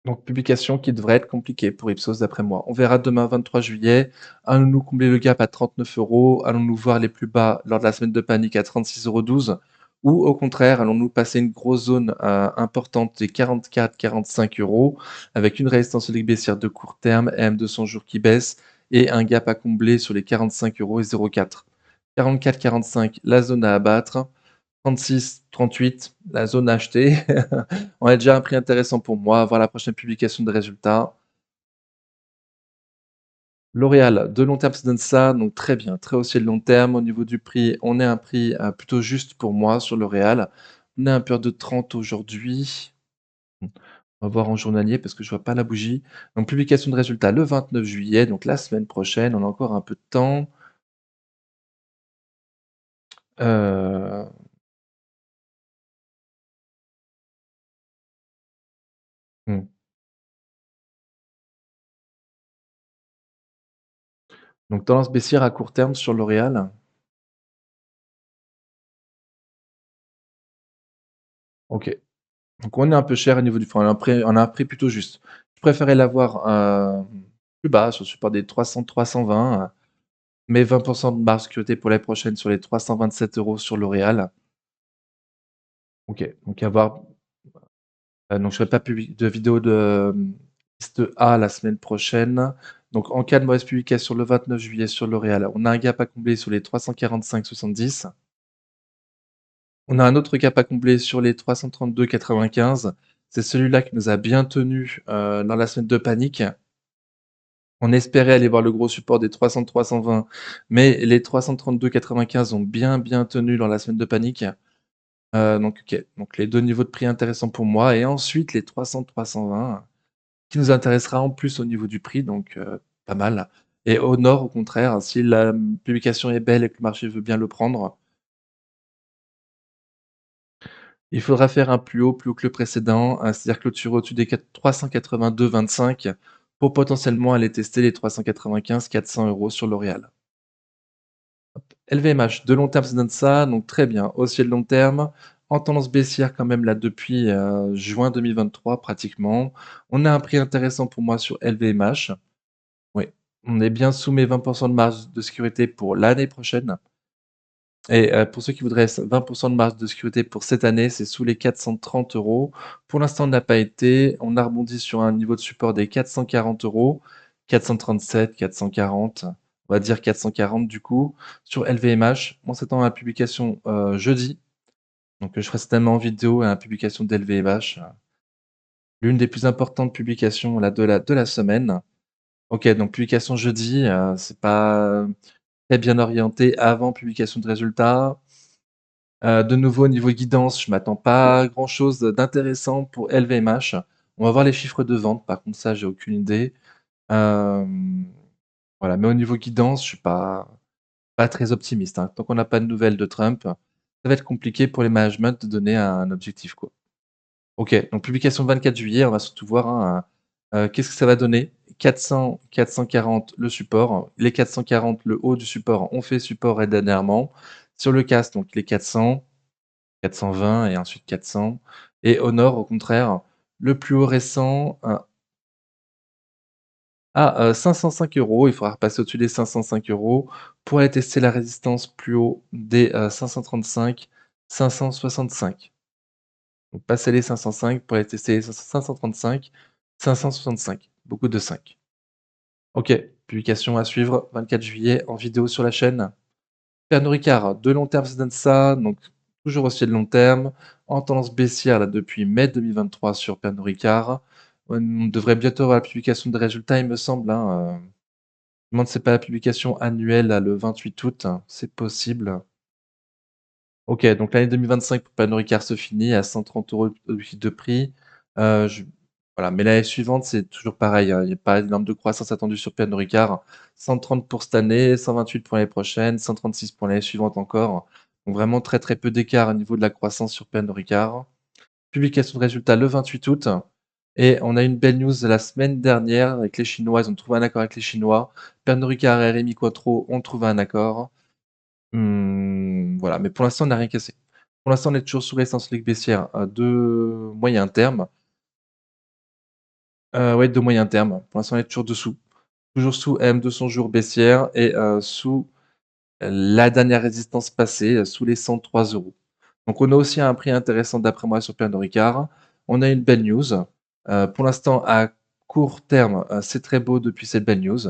Donc publication qui devrait être compliquée pour Ipsos d'après moi. On verra demain 23 juillet. Allons-nous combler le gap à 39 €? Allons-nous voir les plus bas lors de la semaine de panique à 36,12 € ou au contraire, allons-nous passer une grosse zone, importante des 44-45 € avec une résistance solide baissière de court terme, M200 jours qui baisse et un gap à combler sur les 45 € et 0,4. 44-45, la zone à abattre. 36-38, la zone achetée. On a déjà un prix intéressant pour moi, voir la prochaine publication de résultats. L'Oréal, de long terme, ça donne ça, donc très bien, très haussier de long terme. Au niveau du prix, on est à un prix plutôt juste pour moi sur L'Oréal. On est à un peur de 30 aujourd'hui. On va voir en journalier parce que je vois pas la bougie. Donc publication de résultats le 29 juillet, donc la semaine prochaine. On a encore un peu de temps. Euh, hmm. Donc tendance baissière à court terme sur L'Oréal. OK. Donc on est un peu cher au niveau du frein, on a un prix plutôt juste. Je préférais l'avoir, plus bas sur le support des 300-320, mais 20 de marge de sécurité pour l'année prochaine sur les 327 € sur L'Oréal. OK, donc à voir, donc je ferai pas de vidéo de, liste A la semaine prochaine. Donc en cas de mauvaise publication le 29 juillet sur L'Oréal, on a un gap à combler sur les 345,70. On a un autre gap à combler sur les 332,95. C'est celui-là qui nous a bien tenu, dans la semaine de panique. On espérait aller voir le gros support des 300-320, mais les 332,95 ont bien tenu dans la semaine de panique. Donc OK, donc les 2 niveaux de prix intéressants pour moi et ensuite les 300-320 qui nous intéressera en plus au niveau du prix, donc pas mal et au nord, au contraire, si la, publication est belle et que le marché veut bien le prendre, il faudra faire un plus haut que le précédent, c'est-à-dire clôturer au-dessus des 382,25 pour potentiellement aller tester les 395-400 € sur L'Oréal. LVMH, de long terme, ça donne ça, donc très bien. Haussier de long terme, en tendance baissière quand même là depuis, juin 2023 pratiquement. On a un prix intéressant pour moi sur LVMH. Oui, on est bien sous mes 20 de marge de sécurité pour l'année prochaine et pour ceux qui voudraient 20 de marge de sécurité pour cette année, c'est sous les 430 €. Pour l'instant, on n'a pas été. On a rebondi sur un niveau de support des 440 €, 437, 440, on va dire 440 du coup, sur LVMH. On s'attend à la publication, jeudi, donc je ferai certainement en vidéo à la publication d'LVMH, l'une des plus importantes publications là de la semaine. OK, donc publication jeudi, c'est pas très bien orienté avant publication de résultats. De nouveau, au niveau guidance, je m'attends pas à grand chose d'intéressant pour LVMH. On va voir les chiffres de vente, par contre ça, j'ai aucune idée. Hem, voilà, mais au niveau guidance, je suis pas très optimiste, hein. Tant qu'on n'a pas de nouvelles de Trump, ça va être compliqué pour les managements de donner un objectif, quoi. OK, donc publication le 24 juillet, on va surtout voir, hein, qu'est-ce que ça va donner? 400-440 le support, les 440 le haut du support ont fait support et dernièrement. Sur le CAC, donc les 400, 420 et ensuite 400 et au nord, au contraire, le plus haut récent, à, 505 €. Il faudra repasser au-dessus des 505 € pour aller tester la résistance plus haut des, 535, 565. Donc passer les 505 pour aller tester les 535, 565. Beaucoup de 5. OK, publication à suivre 24 juillet en vidéo sur la chaîne. Pernod Ricard, de long terme, ça donne ça, donc toujours aussi de long terme, en tendance baissière là depuis mai 2023 sur Pernod Ricard. On devrait bientôt avoir la publication des résultats, il me semble, hein, je me demande si c'est pas la publication annuelle là, le 28 août, hein, c'est possible. OK, donc l'année 2025 pour Pernod Ricard se finit à 130 € de prix. Je voilà, mais l'année suivante, c'est toujours pareil, hein, il y a pas d'énorme de croissance attendue sur Pernod Ricard. 130 pour cette année, 128 pour l'année prochaine, 136 pour l'année suivante encore. Donc vraiment très peu d'écart au niveau de la croissance sur Pernod Ricard. Publication de résultats le 28 août et on a une belle news la semaine dernière avec les Chinois, ils ont trouvé un accord avec les Chinois. Pernod Ricard et Rémy Cointreau ont trouvé un accord. Voilà, mais pour l'instant, on n'a rien cassé. Pour l'instant, on est toujours sous résistance ligue baissière, de moyen terme. Ouais, de moyen terme. Pour l'instant, on est toujours dessous. Toujours sous M200 jours baissière et sous la dernière résistance passée, sous les 103 €. Donc on a aussi un prix intéressant d'après moi sur Pernod Ricard. On a une belle news. Pour l'instant, à court terme, c'est très beau depuis cette belle news.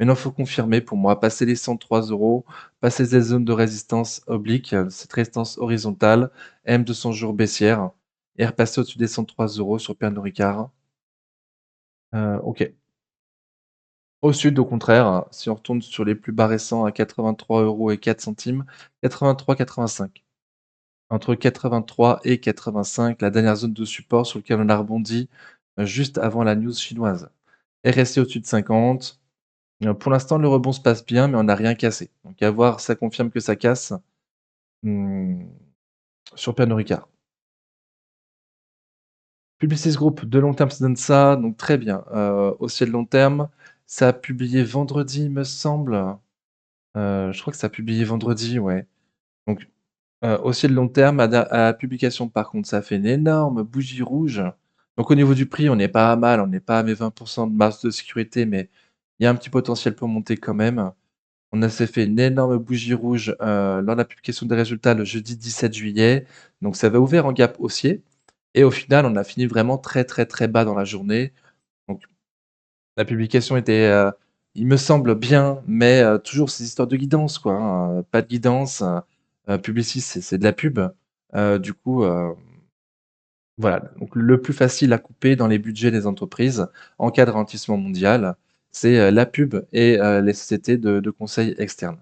Maintenant, il faut confirmer pour moi, passer les 103 €, passer ces zones de résistance oblique, cette résistance horizontale, M200 jours baissière et repasser au-dessus des 103 € sur Pernod Ricard. OK. Au sud, au contraire, si on retourne sur les plus bas récents à 83 € et 4 centimes, 83-85. Entre 83 et 85, la dernière zone de support sur lequel on a rebondi, juste avant la news chinoise. RSI au-dessus de 50. Pour l'instant, le rebond se passe bien, mais on n'a rien cassé. Donc à voir, ça confirme que ça casse, mmh, sur Pernod Ricard. Publicis Groupe, de long terme, ça donne ça, donc très bien. Haussier de long terme, ça a publié vendredi, il me semble. Je crois que ça a publié vendredi, ouais. Donc, haussier de long terme à la publication par contre, ça fait une énorme bougie rouge. Donc au niveau du prix, on n'est pas à mal, on n'est pas à mes 20 de marge de sécurité, mais il y a un petit potentiel pour monter quand même. On a s'est fait une énorme bougie rouge, lors de la publication des résultats le jeudi 17 juillet. Donc ça avait ouvert en gap haussier et au final, on a fini vraiment très, très, très bas dans la journée. Donc la publication était, il me semble bien, mais toujours ces histoires de guidance quoi, hein, pas de guidance, Publicis c'est de la pub. Du coup, voilà, donc le plus facile à couper dans les budgets des entreprises en cas de ralentissement mondial, c'est, la pub et les sociétés de conseil externes.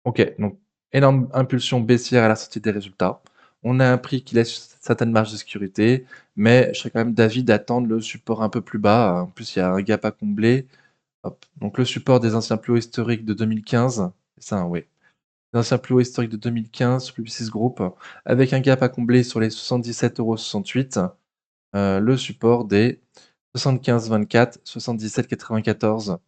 OK, donc énorme impulsion baissière à la sortie des résultats. On a un prix qui laisse certaines marges de sécurité, mais je serais quand même d'avis d'attendre le support un peu plus bas. En plus, il y a un gap à combler. Hop, donc le support des anciens plus hauts historiques de 2015, c'est ça, hein, oui. Les anciens plus hauts historiques de 2015 sur Publicis Group, avec un gap à combler sur les 77,68 €, le support des 75,24, 77,94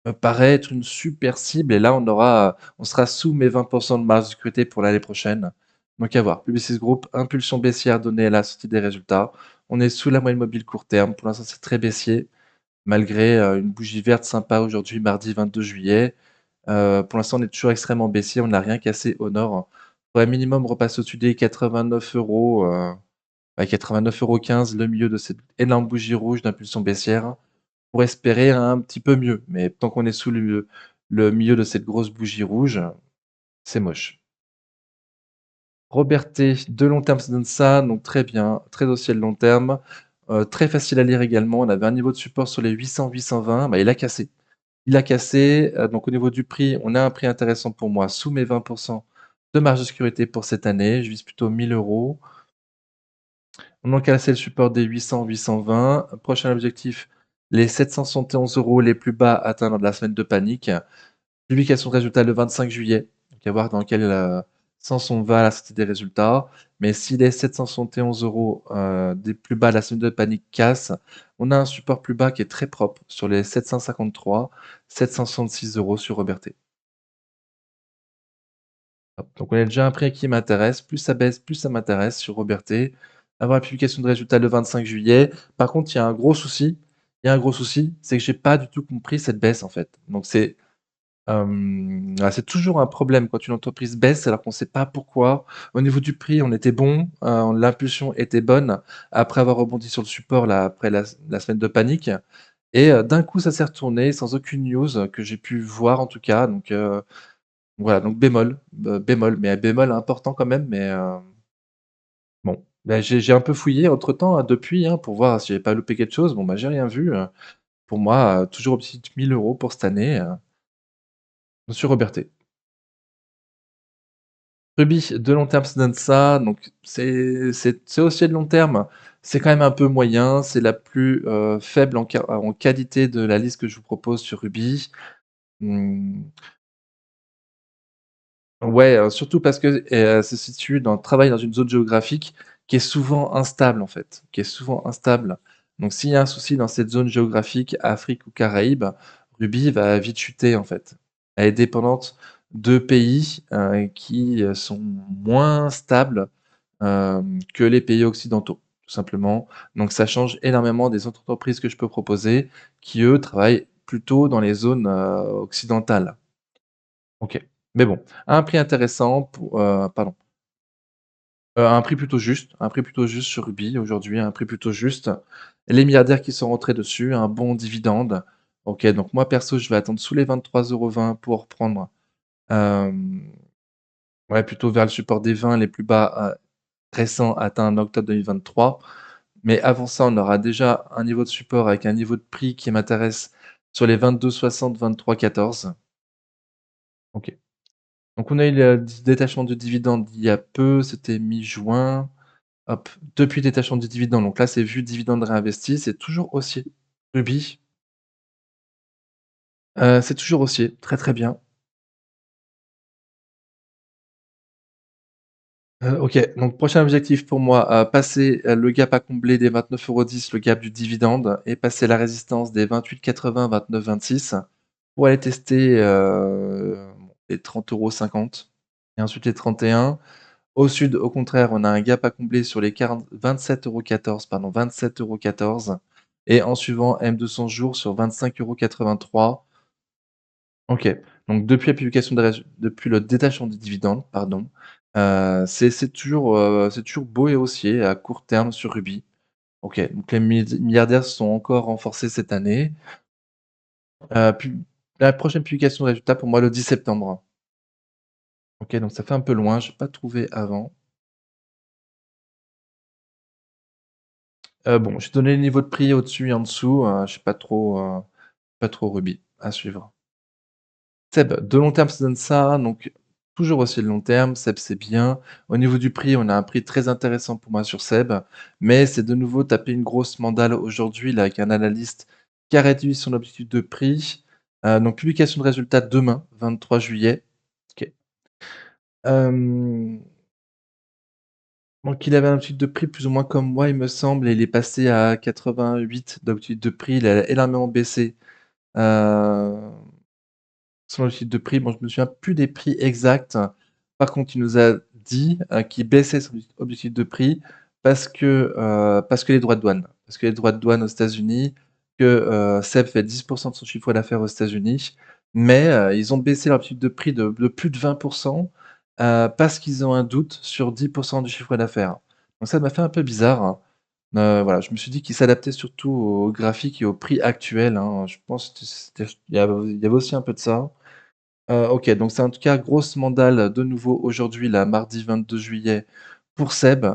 me paraît être une super cible et là on sera sous mes 20 de marge de sécurité pour l'année prochaine. Donc à voir. Publicis Group, impulsion baissière donnée à la sortie des résultats. On est sous la moyenne mobile court terme. Pour l'instant, c'est très baissier malgré, une bougie verte sympa aujourd'hui, mardi 22 juillet. Pour l'instant, on est toujours extrêmement baissier, on n'a rien cassé au nord. Faudrait minimum repasser au-dessus des 89 €, ouais 89,15 € le milieu de cette énorme bougie rouge d'impulsion baissière pour espérer un petit peu mieux. Mais tant qu'on est sous le milieu de cette grosse bougie rouge, c'est moche. Robertet, de long terme, ça donne ça, donc très bien, très dossier de long terme, très facile à lire également. On avait un niveau de support sur les 800-820, bah, il a cassé. Il a cassé, donc au niveau du prix, on a un prix intéressant pour moi, sous mes 20 de marge de sécurité pour cette année. Je vise plutôt 1 000 €. On a cassé le support des 800-820. Prochain objectif, les 771 € les plus bas atteints lors de la semaine de panique. Publication de résultats le 25 juillet. Donc à voir dans quel, sens on va à la sortie des résultats. Mais si les 771 € des plus bas de la semaine de panique cassent, on a un support plus bas qui est très propre sur les 753, 766 € sur Robertet. Hop, donc on a déjà un prix qui m'intéresse. Plus ça baisse, plus ça m'intéresse sur Robertet. Avoir la publication de résultats le 25 juillet. Par contre, il y a un gros souci. Il y a un gros souci, c'est que j'ai pas du tout compris cette baisse en fait. Donc c'est toujours un problème quand une entreprise baisse alors qu'on ne sait pas pourquoi. Au niveau du prix, on était bon, l'impulsion était bonne après avoir rebondi sur le support là, après la semaine de panique et d'un coup ça s'est retourné sans aucune news, que j'ai pu voir en tout cas donc voilà donc bémol, mais un bémol important quand même mais bon. Bah, j'ai un peu fouillé entre temps, depuis, hein, pour voir si j'avais pas loupé quelque chose. Bon, bah, j'ai rien vu, pour moi, toujours au-dessus de 1 000 € pour cette année, monsieur Robertet. Ruby, de long terme, ça donne ça, donc c'est aussi de long terme. C'est quand même un peu moyen, c'est la plus, faible en qualité de la liste que je vous propose sur Ruby. Mmh, ouais, surtout parce que, elle se situe travaille dans une zone géographique qui est souvent instable, en fait, qui est souvent instable. Donc s'il y a un souci dans cette zone géographique, Afrique ou Caraïbes, Ruby va vite chuter, en fait. Elle est dépendante de pays, qui, sont moins stables que les pays occidentaux, tout simplement. Donc ça change énormément des autres entreprises que je peux proposer qui, eux, travaillent plutôt dans les zones, occidentales. OK. Mais bon, un prix intéressant pour, pardon, un prix plutôt juste sur Ruby aujourd'hui, un prix plutôt juste. Les milliardaires qui sont rentrés dessus, un bon dividende. OK, donc moi perso, je vais attendre sous les 23,20 € pour reprendre, hem, ouais, plutôt vers le support des 20 les plus bas, récents atteints en octobre 2023. Mais avant ça, on aura déjà un niveau de support avec un niveau de prix qui m'intéresse sur les 22,60-23,14. OK. Donc on a eu le détachement du dividende il y a peu, c'était mi-juin. Hop, depuis le détachement du dividende, donc là, c'est vu dividende réinvesti, c'est toujours haussier. Ruby, c'est toujours haussier, très, très bien. OK, donc prochain objectif pour moi, passer, le gap à combler des 29,10 €, le gap du dividende et passer la résistance des 28,80-29,26. pour aller tester, les 30,50 € et ensuite les 31. Au sud, au contraire, on a un gap à combler sur les 27,14 €, pardon, 27,14 € et en suivant M200 jours sur 25,83 €. OK, donc depuis la publication des résu depuis le détachement des dividendes, pardon, c'est toujours beau et haussier à court terme sur Ruby. OK, donc les milliardaires se sont encore renforcés cette année. Pub La prochaine publication de résultats pour moi le 10 septembre. OK, donc ça fait un peu loin, j'ai pas trouvé avant. Bon, j'ai donné les niveaux de prix au-dessus et en dessous, je sais pas trop Ruby, à suivre. Seb, de long terme, ça donne ça, donc toujours aussi de long terme, Seb, c'est bien. Au niveau du prix, on a un prix très intéressant pour moi sur Seb, mais c'est de nouveau taper une grosse mandale aujourd'hui là avec un analyste qui a réduit son objectif de prix. Donc publication de résultats demain, 23 juillet. OK. Hem, donc il avait un objectif de prix plus ou moins comme moi, il me semble et il est passé à 88 d'objectif de prix, il a énormément baissé. Heu Sur le site de prix, bon, je me souviens plus des prix exacts. Par contre, il nous a dit, qu'il baissait son objectif de prix parce que les droits de douane. Parce que les droits de douane aux États-Unis, que, Seb fait 10 de son chiffre d'affaires aux États-Unis, mais, ils ont baissé leur objectif de prix de plus de 20 parce qu'ils ont un doute sur 10 du chiffre d'affaires. Donc ça m'a fait un peu bizarre, hein. Voilà, je me suis dit qu'ils s'adaptaient surtout au graphique et au prix actuel, hein. Je pense que il y avait aussi un peu de ça. OK, donc c'est en tout cas grosse mandale de nouveau aujourd'hui, là, mardi 22 juillet pour Seb,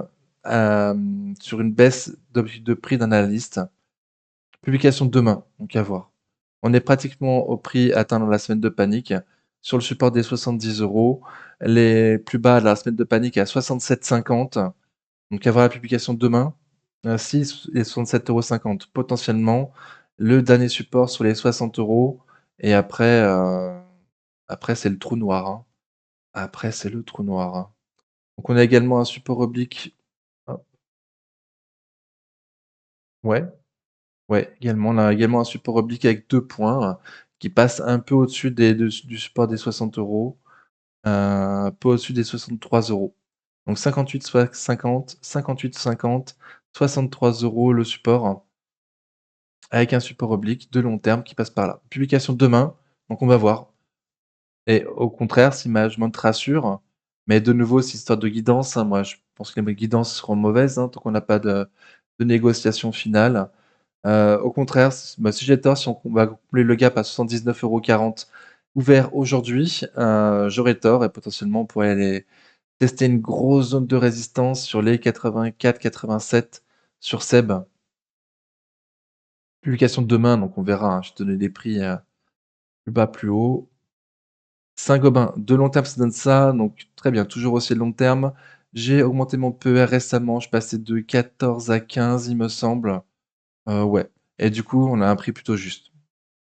sur une baisse d'objectif de prix d'un analyste. Publication demain, donc à voir. On est pratiquement au prix atteint dans la semaine de panique, sur le support des 70 €. Les plus bas de la semaine de panique à 67,50 €, donc à voir la publication demain. Si les 67,50 € potentiellement, le dernier support sur les 60 € et après c'est le trou noir, hein. Après c'est le trou noir, hein. Donc on a également un support oblique. Hop, ouais, ouais, également, on a également un support oblique avec 2 points, qui passe un peu au-dessus du support des 60 €, un peu au-dessus des 63 €. Donc 58,50, 63 € le support, avec un support oblique de long terme qui passe par là. Publication demain, donc on va voir. Et au contraire, si management te rassure, mais de nouveau, c'est histoire de guidance, hein. Moi, je pense que les guidances seront mauvaises, hein, tant qu'on n'a pas de négociation finale. Au contraire, si j'ai tort, si on va combler le gap à 79,40 € ouvert aujourd'hui, j'aurais tort et potentiellement on pourrait aller tester une grosse zone de résistance sur les 84-87 sur SEB. Publication de demain, donc on verra, hein, je te donner des prix, plus bas, plus haut. Saint-Gobain, de long terme, ça donne ça, donc très bien, toujours aussi de long terme. J'ai augmenté mon PER récemment, je passais de 14 à 15, il me semble. Ouais, et du coup, on a un prix plutôt juste.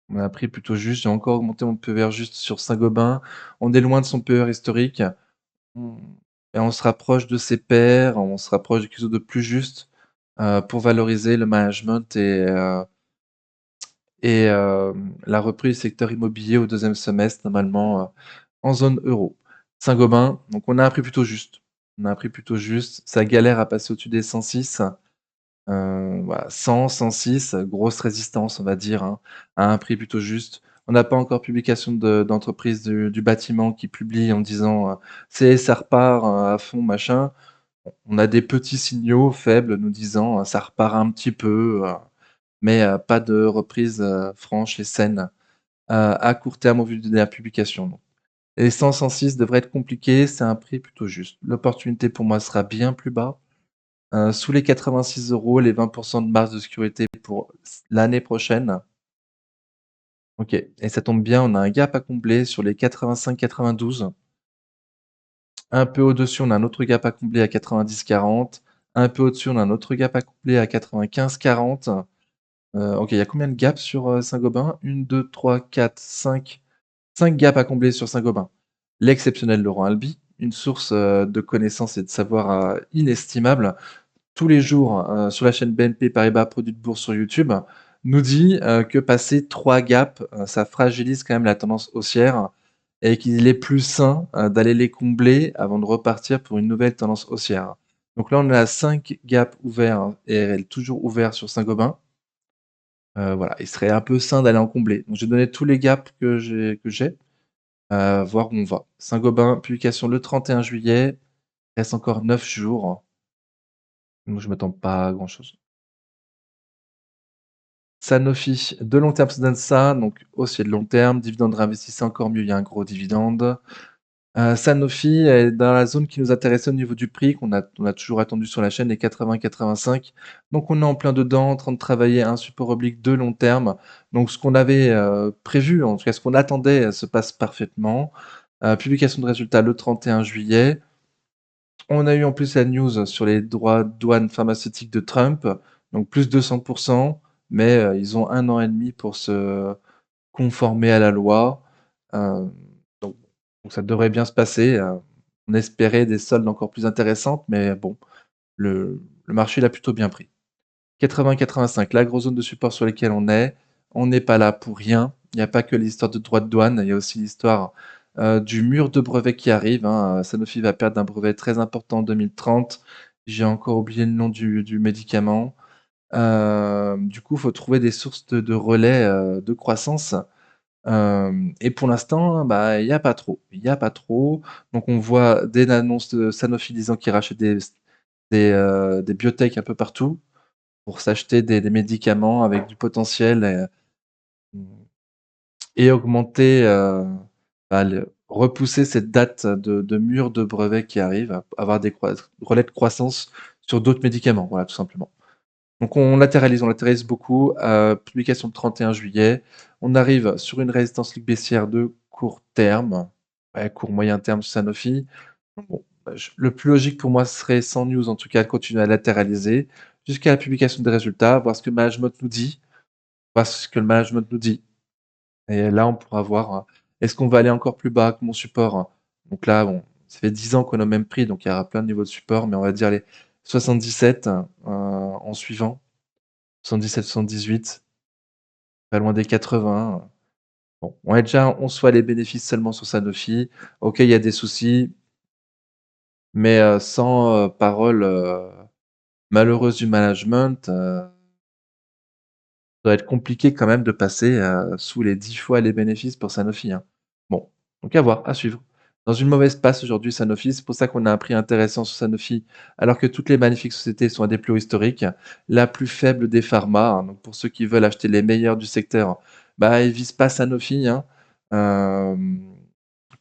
On a un prix plutôt juste, j'ai encore augmenté mon PER juste sur Saint-Gobain. On est loin de son PER historique, mmh et on se rapproche de ses pairs, on se rapproche de quelque chose de plus juste, pour valoriser le management la reprise du secteur immobilier au deuxième semestre, normalement, en zone euro. Saint-Gobain, donc on a un prix plutôt juste. On a un prix plutôt juste. Ça galère à passer au-dessus des 106. Voilà, 100-106, grosse résistance, on va dire, hein, à un prix plutôt juste. On n'a pas encore publication d'entreprise du bâtiment qui publie en disant, «C'est ça repart, à fond, machin». On a des petits signaux faibles nous disant, «Ça repart un petit peu», mais pas de reprise, franche et saine, à court terme au vu de la publication, donc. Et 100-106 devrait être compliqué, c'est un prix plutôt juste. L'opportunité pour moi sera bien plus bas, sous les 86 €, les 20 de marge de sécurité pour l'année prochaine. OK, et ça tombe bien, on a un gap à combler sur les 85-92. Un peu au-dessus, on a un autre gap à combler à 90-40. Un peu au-dessus, on a un autre gap à combler à 95-40. OK, il y a combien de gaps sur, Saint-Gobain? 1-2-3-4-5. 5 gaps à combler sur Saint-Gobain. L'exceptionnel Laurent Alby, une source, de connaissances et de savoir, inestimable. Tous les jours, sur la chaîne BNP Paribas Produits de Bourse sur YouTube, nous dit, que passer 3 gaps, ça fragilise quand même la tendance haussière et qu'il est plus sain, d'aller les combler avant de repartir pour une nouvelle tendance haussière. Donc là, on est à 5 gaps ouverts hein, et elle est toujours ouverte sur Saint-Gobain. Voilà, il serait un peu sain d'aller en combler. Donc j'ai donné tous les gaps que j'ai, voir où on va. Saint-Gobain, publication le 31 juillet, il reste encore 9 jours, donc je m'attends pas à grand-chose. Sanofi, de long terme, ça donne ça, donc haussier de long terme, dividende réinvesti, c'est encore mieux, il y a un gros dividende. Sanofi est dans la zone qui nous intéressait au niveau du prix, qu'on a toujours attendu sur la chaîne, les 80-85. Donc on est en plein dedans, en train de travailler un support oblique de long terme. Donc ce qu'on avait, prévu, en tout cas ce qu'on attendait, se passe parfaitement. Publication de résultats le 31 juillet. On a eu en plus la news sur les droits de douane pharmaceutiques de Trump, donc plus 200, mais ils ont 1 an et demi pour se conformer à la loi. Heu, donc ça devrait bien se passer, on espérait des soldes encore plus intéressantes, mais bon, le marché l'a plutôt bien pris. 80-85, la grosse zone de support sur lesquelles on est. On n'est pas là pour rien. Il n'y a pas que l'histoire de droits de douane, il y a aussi l'histoire, du mur de brevets qui arrive, hein. Sanofi va perdre un brevet très important en 2030. J'ai encore oublié le nom du médicament. Du coup, il faut trouver des sources de relais, de croissance. Et pour l'instant, bah, il y a pas trop. Il y a pas trop. Donc on voit des annonces de Sanofi disant qu'ils rachètent des biotech un peu partout pour s'acheter des médicaments avec du potentiel et augmenter, bah, repousser cette date de mur de brevet qui arrive, avoir des relais de croissance sur d'autres médicaments, voilà, tout simplement. Donc on latéralise beaucoup, publication le 31 juillet. On arrive sur une résistance ligne baissière de court terme, ouais, court moyen terme sur Sanofi. Bon, bah, le plus logique pour moi serait sans news en tout cas de continuer à latéraliser jusqu'à la publication des résultats, voir ce que le management nous dit, voir ce que le management nous dit et là on pourra voir, est-ce qu'on va aller encore plus bas que mon support? Donc là, bon, ça fait 10 ans qu'on a au même prix, donc il y aura plein de niveaux de support, mais on va dire les 77, en suivant. 77-78, pas loin des 80. Bon, on est déjà 11 fois les bénéfices seulement sur Sanofi. OK, il y a des soucis, mais sans, paroles, malheureuses du management, ça va être compliqué quand même de passer, sous les 10 fois les bénéfices pour Sanofi, hein. Bon, donc à voir, à suivre. Dans une mauvaise passe aujourd'hui Sanofi, c'est pour ça qu'on a un prix intéressant sur Sanofi, alors que toutes les magnifiques sociétés sont à des plus hauts historiques. La plus faible des pharma, hein, donc pour ceux qui veulent acheter les meilleurs du secteur, bah, ils visent pas Sanofi, hein. Hem,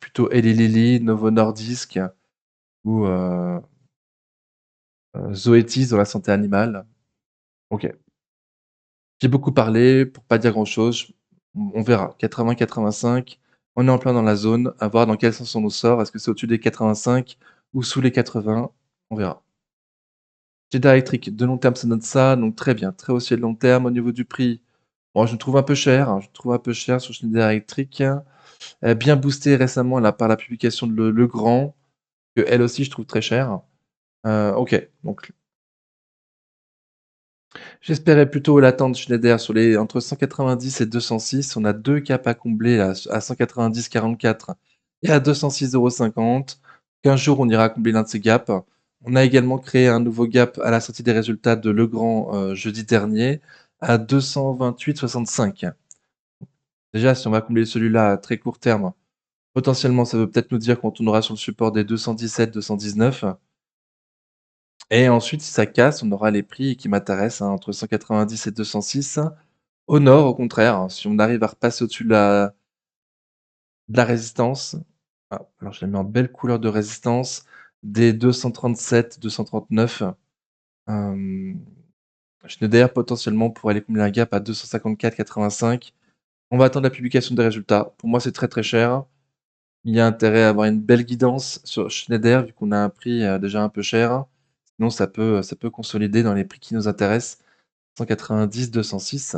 Plutôt Eli Lilly, Novo Nordisk ou Zoetis dans la santé animale. OK. J'ai beaucoup parlé pour pas dire grand-chose. On verra. 80-85, on est en plein dans la zone, à voir dans quel sens on nous sort. Est-ce que c'est au-dessus des 85 ou sous les 80? On verra. Schneider Electric, de long terme, ça donne ça, donc très bien, très haussier de long terme. Au niveau du prix, bon, je le trouve un peu cher, hein, je le trouve un peu cher sur Schneider Electric. Bien boosté récemment là, par la publication de Legrand, que elle aussi je trouve très chère. OK, donc j'espérais plutôt l'attendre Schneider sur les entre 190 et 206. On a 2 caps à combler là, à 190,44 et à 206,50 €. 15 jours, on ira combler l'un de ces gaps. On a également créé un nouveau gap à la sortie des résultats de Legrand, jeudi dernier à 228,65. Déjà, si on va combler celui-là à très court terme, potentiellement, ça veut peut-être nous dire qu'on tournera sur le support des 217-219. Et ensuite, si ça casse, on aura les prix qui m'intéressent, hein, entre 190 et 206. Au nord, au contraire, hein, si on arrive à repasser au-dessus de la résistance, alors je l'ai mis en belle couleur de résistance, des 237-239, hem, Schneider potentiellement pourrait aller combler un gap à 254,85. On va attendre la publication des résultats. Pour moi, c'est très, très cher. Il y a intérêt à avoir une belle guidance sur Schneider vu qu'on a un prix, déjà un peu cher. Sinon ça peut consolider dans les prix qui nous intéressent. 190-206.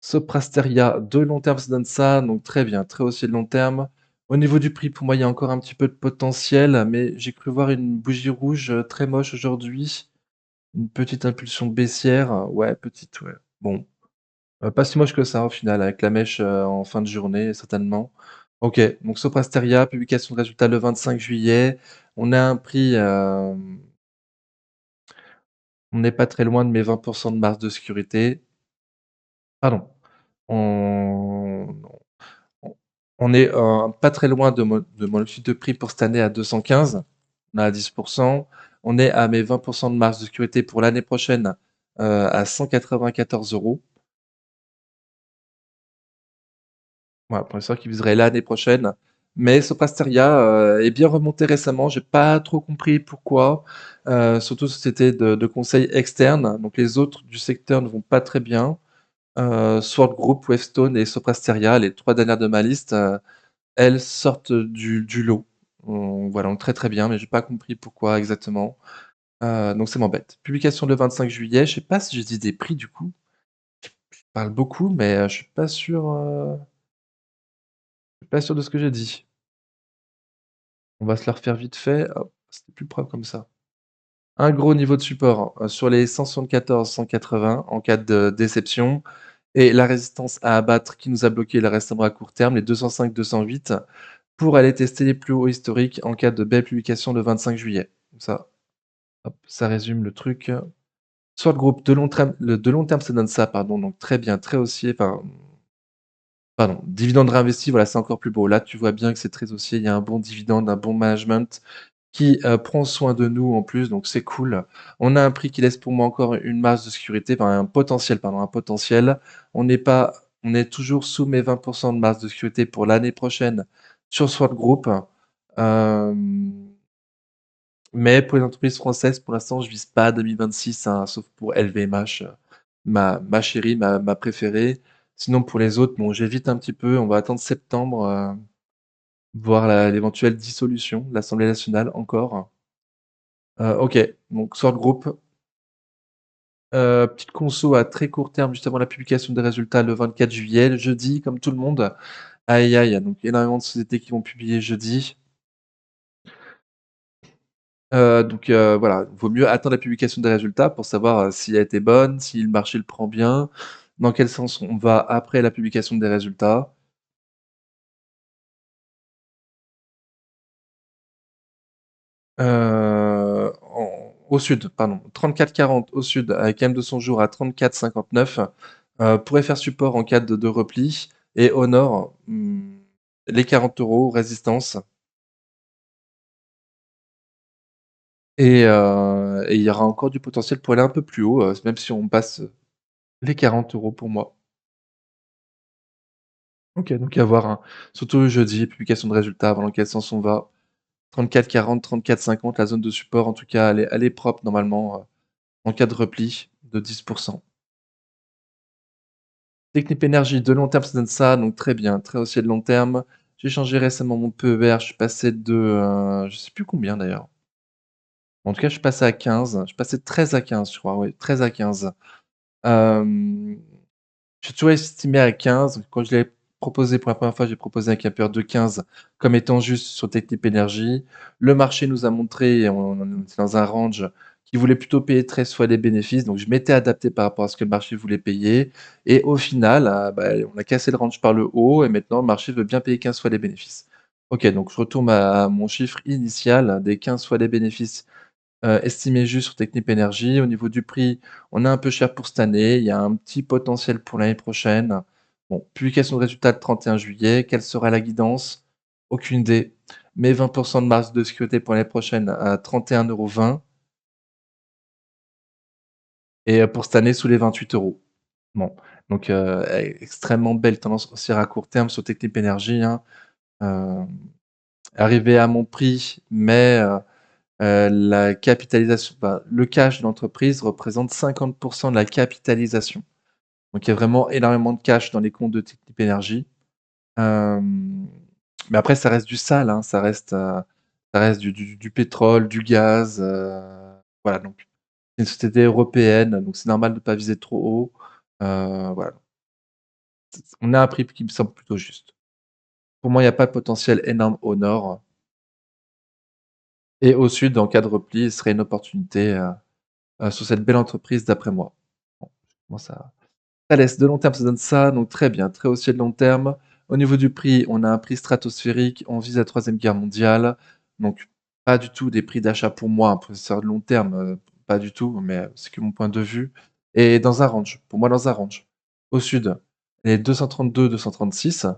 Soprasteria de long terme, ça donne ça, donc très bien, très haussier de long terme. Au niveau du prix, pour moi, il y a encore un petit peu de potentiel, mais j'ai cru voir une bougie rouge, très moche aujourd'hui. Une petite impulsion baissière, ouais, petite, ouais. Bon, pas si moche que ça au final avec la mèche, en fin de journée certainement. OK, donc Soprasteria, publication de résultats le 25 juillet. On a un prix, on n'est pas très loin de mes 20 de marge de sécurité. Pardon, on on on est, pas très loin de mon objectif de prix pour cette année à 215. On est à 10. On est à mes 20 de marge de sécurité pour l'année prochaine, à 194 €. Voilà, pour les sûr qui viserait l'année prochaine. Mais Soprasteria, est bien remonté récemment. J'ai pas trop compris pourquoi, surtout société de conseil externe. Donc les autres du secteur ne vont pas très bien. Sword Group, Wavestone et Soprasteria, les 3 dernières de ma liste, elles sortent du lot. Voilà, donc très, très bien, mais j'ai pas compris pourquoi exactement. Donc ça m'embête. Publication le 25 juillet. Je sais pas si j'ai dit des prix du coup. Je parle beaucoup, mais, je suis pas sûr de ce que j'ai dit. On va se la refaire vite fait. Hop, c'était plus propre comme ça. Un gros niveau de support, sur les 174-180 en cas de déception et la résistance à abattre qui nous a bloqué le restant à court terme, les 205-208 pour aller tester les plus hauts historiques en cas de belle publication le 25 juillet. Comme ça, hop, ça résume le truc. Soit le groupe de long terme, ça donne ça, pardon, donc très bien, très haussier, enfin, pardon, dividende réinvesti, voilà, c'est encore plus beau. Là, tu vois bien que c'est très haussier, il y a un bon dividende, un bon management qui, prend soin de nous en plus, donc c'est cool. On a un prix qui laisse pour moi encore une marge de sécurité, enfin un potentiel, pardon, un potentiel. On est toujours sous mes 20 de marge de sécurité pour l'année prochaine sur Sword Group. Hem, mais pour les entreprises françaises, pour l'instant, je vise pas 2026, hein, sauf pour LVMH, ma chérie, ma préférée. Sinon pour les autres, bon, j'évite un petit peu, on va attendre septembre, voir l'éventuelle dissolution de l'Assemblée nationale encore. OK, donc Sword Group, petite conso à très court terme juste avant la publication des résultats le 24 juillet, le jeudi comme tout le monde. Aïe, aïe, donc énormément de sociétés qui vont publier jeudi. Donc voilà, vaut mieux attendre la publication des résultats pour savoir, si elle était bonne, si le marché le prend bien, dans quel sens on va après la publication des résultats. Au sud, pardon, 34,40 au sud avec M de son jour à 34,59, pourrait faire support en cas de repli et au nord, les 40 € résistance et il y aura encore du potentiel pour aller un peu plus haut, même si on passe les 40 € pour moi. OK, donc à voir, hein, surtout jeudi, publication de résultats, voir dans quel sens on va. 34,40, 34,50, la zone de support en tout cas elle est propre normalement, en cas de repli de 10. Technip Energies de long terme, ça donne ça, donc très bien, très haussier de long terme. J'ai changé récemment mon PER, je suis passé de, je sais plus combien d'ailleurs. En tout cas, je suis passé à 15, je suis passé de 13 à 15 je crois, oui, 13 à 15. Hem, j'ai toujours estimé à 15. Quand je l'ai proposé pour la première fois, j'ai proposé un capeur de 15 comme étant juste sur Technip Energies. Le marché nous a montré et on était dans un range qui voulait plutôt payer 13 fois les bénéfices, donc je m'étais adapté par rapport à ce que le marché voulait payer et au final, bah, on a cassé le range par le haut et maintenant le marché veut bien payer 15 fois les bénéfices. OK, donc je retourne à mon chiffre initial des 15 fois les bénéfices estimé juste sur Technip Energies. Au niveau du prix, on est un peu cher pour cette année. Il y a un petit potentiel pour l'année prochaine. Bon, publication de résultats le 31 juillet. Quelle sera la guidance? Aucune idée. Mais 20 de marge de sécurité pour l'année prochaine à 31,20 € et pour cette année sous les 28 €. Bon, donc extrêmement belle tendance haussière à court terme sur Technip Energies, hein. Hem, arrivé à mon prix, mais la capitalisation, bah, le cash de l'entreprise représente 50 de la capitalisation. Donc il y a vraiment énormément de cash dans les comptes de Technip Energies. Hem, mais après ça reste du sale, hein, ça reste du pétrole, du gaz, voilà, donc c'est une société européenne, donc c'est normal de ne pas viser trop haut. Voilà, on a un prix qui me semble plutôt juste. Pour moi, il y a pas de potentiel énorme au nord et au sud, en cas de repli, ce serait une opportunité, sur cette belle entreprise d'après moi. Bon, je commence à Thales, de long terme, ça donne ça, donc très bien, très haussier de long terme. Au niveau du prix, on a un prix stratosphérique, on vise la troisième guerre mondiale, donc pas du tout des prix d'achat pour moi, un processeur de long terme, pas du tout, mais c'est que mon point de vue et dans un range, pour moi dans un range. Au sud, les 232-236,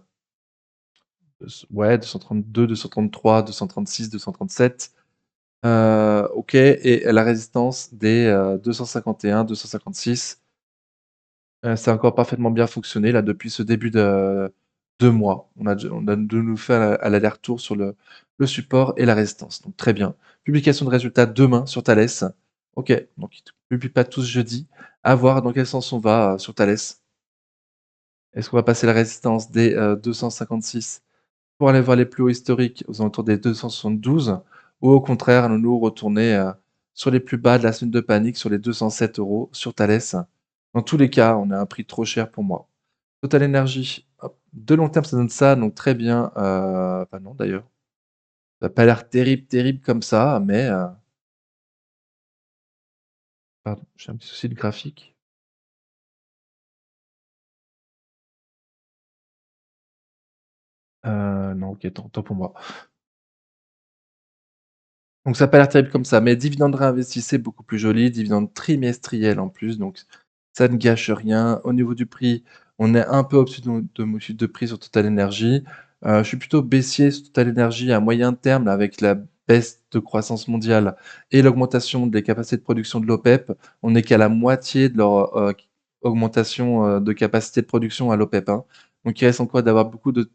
ouais, 232-233, 236-237, OK et la résistance des, 251-256. Ça a encore parfaitement bien fonctionné là depuis ce début de mois. On a de nouveau fait à l'aller-retour sur le support et la résistance, donc très bien. Publication de résultats demain sur Thales. OK, donc ils ne publient pas tous jeudi. À voir dans quel sens on va, sur Thales. Est-ce qu'on va passer la résistance des, 256 pour aller voir les plus hauts historiques aux alentours des 272 ou au contraire allons-nous retourner, sur les plus bas de la semaine de panique sur les 207 € sur Thales? Dans tous les cas, on a un prix trop cher pour moi. Total Energy, hop, de long terme, ça donne ça, donc très bien, bah, non d'ailleurs. Ça a pas l'air terrible, terrible comme ça, mais, pardon, j'ai un petit souci de graphique. Non, OK, tant pour moi. Donc ça a pas l'air terrible comme ça, mais dividende réinvesti, c'est beaucoup plus joli, dividende trimestriel en plus, donc ça ne gâche rien. Au niveau du prix, on est un peu au-dessus de mon de prix sur Total Energy. Je suis plutôt baissier sur Total Energy à moyen terme, là, avec la baisse de croissance mondiale et l'augmentation des capacités de production de l'OPEP. On n'est qu'à la moitié de leur, augmentation, de capacité de production à l'OPEP, hein. Donc il reste encore d'avoir beaucoup de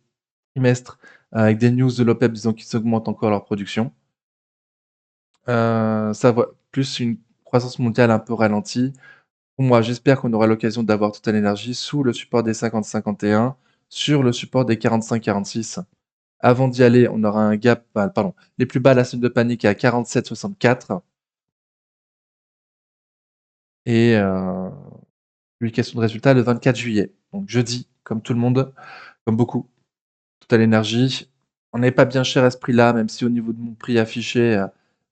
trimestres, avec des news de l'OPEP disant qu'ils augmentent encore leur production. Ça va plus une croissance mondiale un peu ralentie. Pour moi, j'espère qu'on aura l'occasion d'avoir Total Energy sous le support des 50-51, sur le support des 45-46. Avant d'y aller, on aura un gap, pardon, les plus bas, la zone de panique est à 47,64 et publication de résultats le 24 juillet. Donc jeudi, comme tout le monde, comme beaucoup. Total Energy, on n'est pas bien cher à ce prix-là, même si au niveau de mon prix affiché,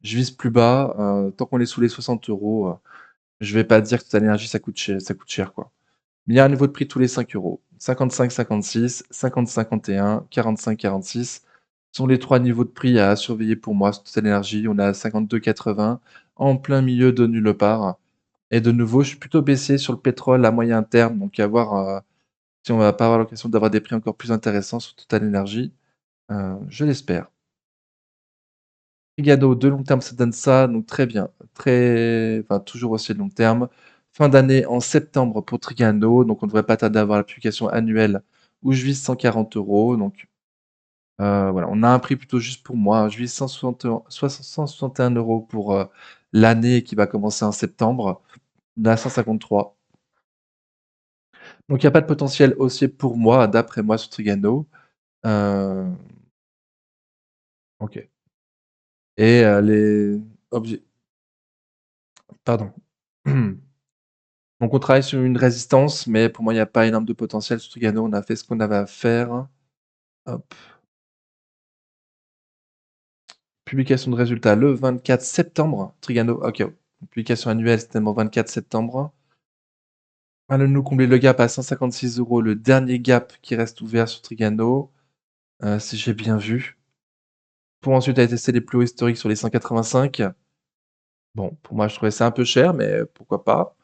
je vise plus bas. Tant qu'on est sous les 60 €, je vais pas dire que Total Energy ça coûte cher, quoi. Mais il y a un niveau de prix tous les 5 €. 55-56, 50-51, 45-46 sont les 3 niveaux de prix à surveiller pour moi sur Total Energy. On est à 52,80 en plein milieu de nulle part et de nouveau, je suis plutôt baissier sur le pétrole à moyen terme, donc à voir, si on va pas avoir l'occasion d'avoir des prix encore plus intéressants sur Total Energy, je l'espère. Trigano, de long terme, ça donne ça, donc très bien. Toujours aussi de long terme. Fin d'année en septembre pour Trigano, donc on devrait pas tarder à avoir la publication annuelle où je vise 140 €. Donc, voilà, on a un prix plutôt juste pour moi. Je vise 161 € pour, l'année qui va commencer en septembre. On est à 153. Donc il y a pas de potentiel haussier pour moi, d'après moi, sur Trigano. Heu, OK et les objets pardon. Donc on travaille sur une résistance, mais pour moi, il y a pas énorme de potentiel sur Trigano. On a fait ce qu'on avait à faire. Hop, publication de résultats le 24 septembre. Trigano, OK. Publication annuelle, c'était mon 24 septembre. Allons-nous combler le gap à 156 €, le dernier gap qui reste ouvert sur Trigano, si j'ai bien vu, pour ensuite aller tester les plus hauts historiques sur les 185. Bon, pour moi, je trouvais ça un peu cher, mais pourquoi pas?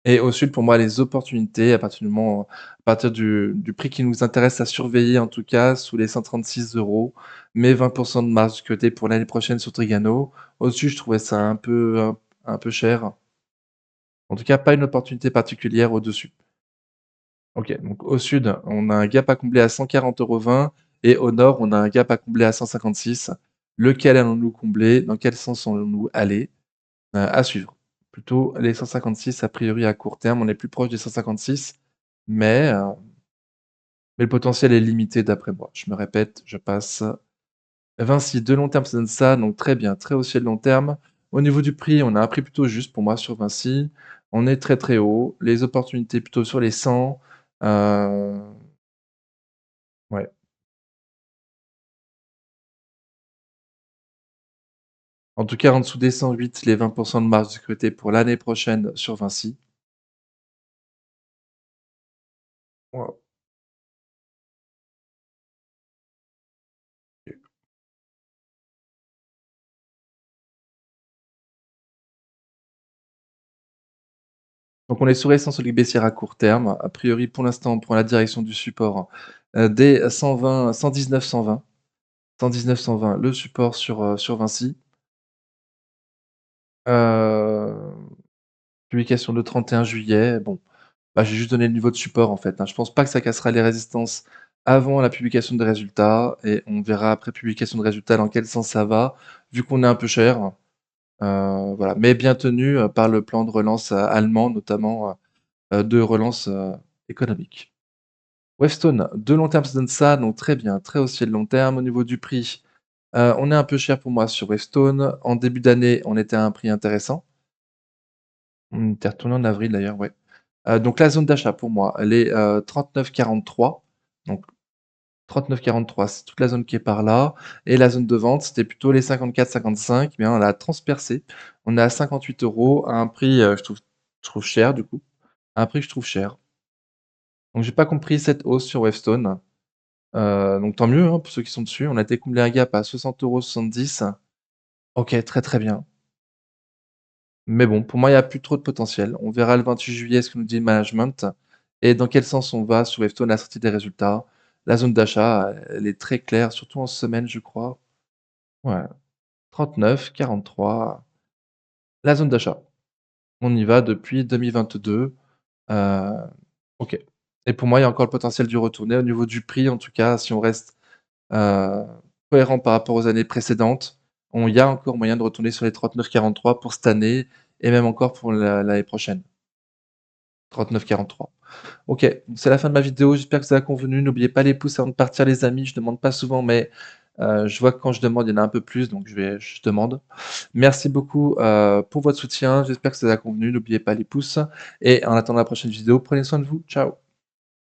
Et au sud, pour moi, les opportunités, à partir du prix qui nous intéresse à surveiller, en tout cas, sous les 136 €, mais 20 de marge de côté pour l'année prochaine sur Trigano. Au-dessus, je trouvais ça un peu cher. En tout cas, pas une opportunité particulière au-dessus. OK, donc au sud, on a un gap à combler à 140,20 € et au nord, on a un gap à combler à 156. Lequel allons-nous combler? Dans quel sens allons-nous aller? À suivre. Plutôt les 156 a priori à court terme, on est plus proche des 156, mais mais le potentiel est limité d'après moi. Je me répète, je passe. Vinci, de long terme, ça donne ça, donc très bien, très haussier de long terme. Au niveau du prix, on a un prix plutôt juste pour moi sur Vinci. On est très, très haut. Les opportunités plutôt sur les 100, heu, ouais. En tout cas, en dessous des 108, les 20 de marge de sécurité pour l'année prochaine sur Vinci. Waouh! Donc on est sur Essence Olive baissière à court terme. A priori, pour l'instant, on prend la direction du support, dès 120 119-120. 119-120, le support sur Vinci. Heu, Publication le 31 juillet. Bon, bah, j'ai juste donné le niveau de support, en fait, hein. Je pense pas que ça cassera les résistances avant la publication des résultats et on verra après publication de résultats dans quel sens ça va, vu qu'on est un peu cher. Voilà, mais bien tenu, par le plan de relance, allemand notamment, de relance, économique. Wavestone, de long terme, ça donne ça, donc très bien, très haussier de long terme. Au niveau du prix, on est un peu cher pour moi sur Wavestone. En début d'année, on était à un prix intéressant. On était retourné en avril d'ailleurs, ouais. Donc la zone d'achat pour moi, elle est, 39,43. Donc 39,43, c'est toute la zone qui est par là et la zone de vente, c'était plutôt les 54-55, mais on l'a transpercé. On est à 58 € à un prix, je trouve cher du coup, à un prix que je trouve cher. Donc j'ai pas compris cette hausse sur Wavestone, donc tant mieux, hein, pour ceux qui sont dessus. On a été combler un gap à 60,70 €. OK, très, très bien. Mais bon, pour moi, il y a plus trop de potentiel. On verra le 28 juillet ce que nous dit le management et dans quel sens on va sur Wavestone à la sortie des résultats. La zone d'achat, elle est très claire, surtout en semaine, je crois. Ouais, 39-43, la zone d'achat. On y va depuis 2022, heu, OK et pour moi, il y a encore le potentiel d'y retourner. Au niveau du prix, en tout cas, si on reste, heu, cohérent par rapport aux années précédentes, il y a encore moyen de retourner sur les 39-43 pour cette année et même encore pour l'année prochaine. 39-43. OK, c'est la fin de ma vidéo, j'espère que ça a convenu. N'oubliez pas les pouces avant de partir les amis, je demande pas souvent mais je vois que quand je demande, il y en a un peu plus donc je demande. Merci beaucoup, pour votre soutien, j'espère que ça vous a convenu. N'oubliez pas les pouces et en attendant la prochaine vidéo, prenez soin de vous. Ciao.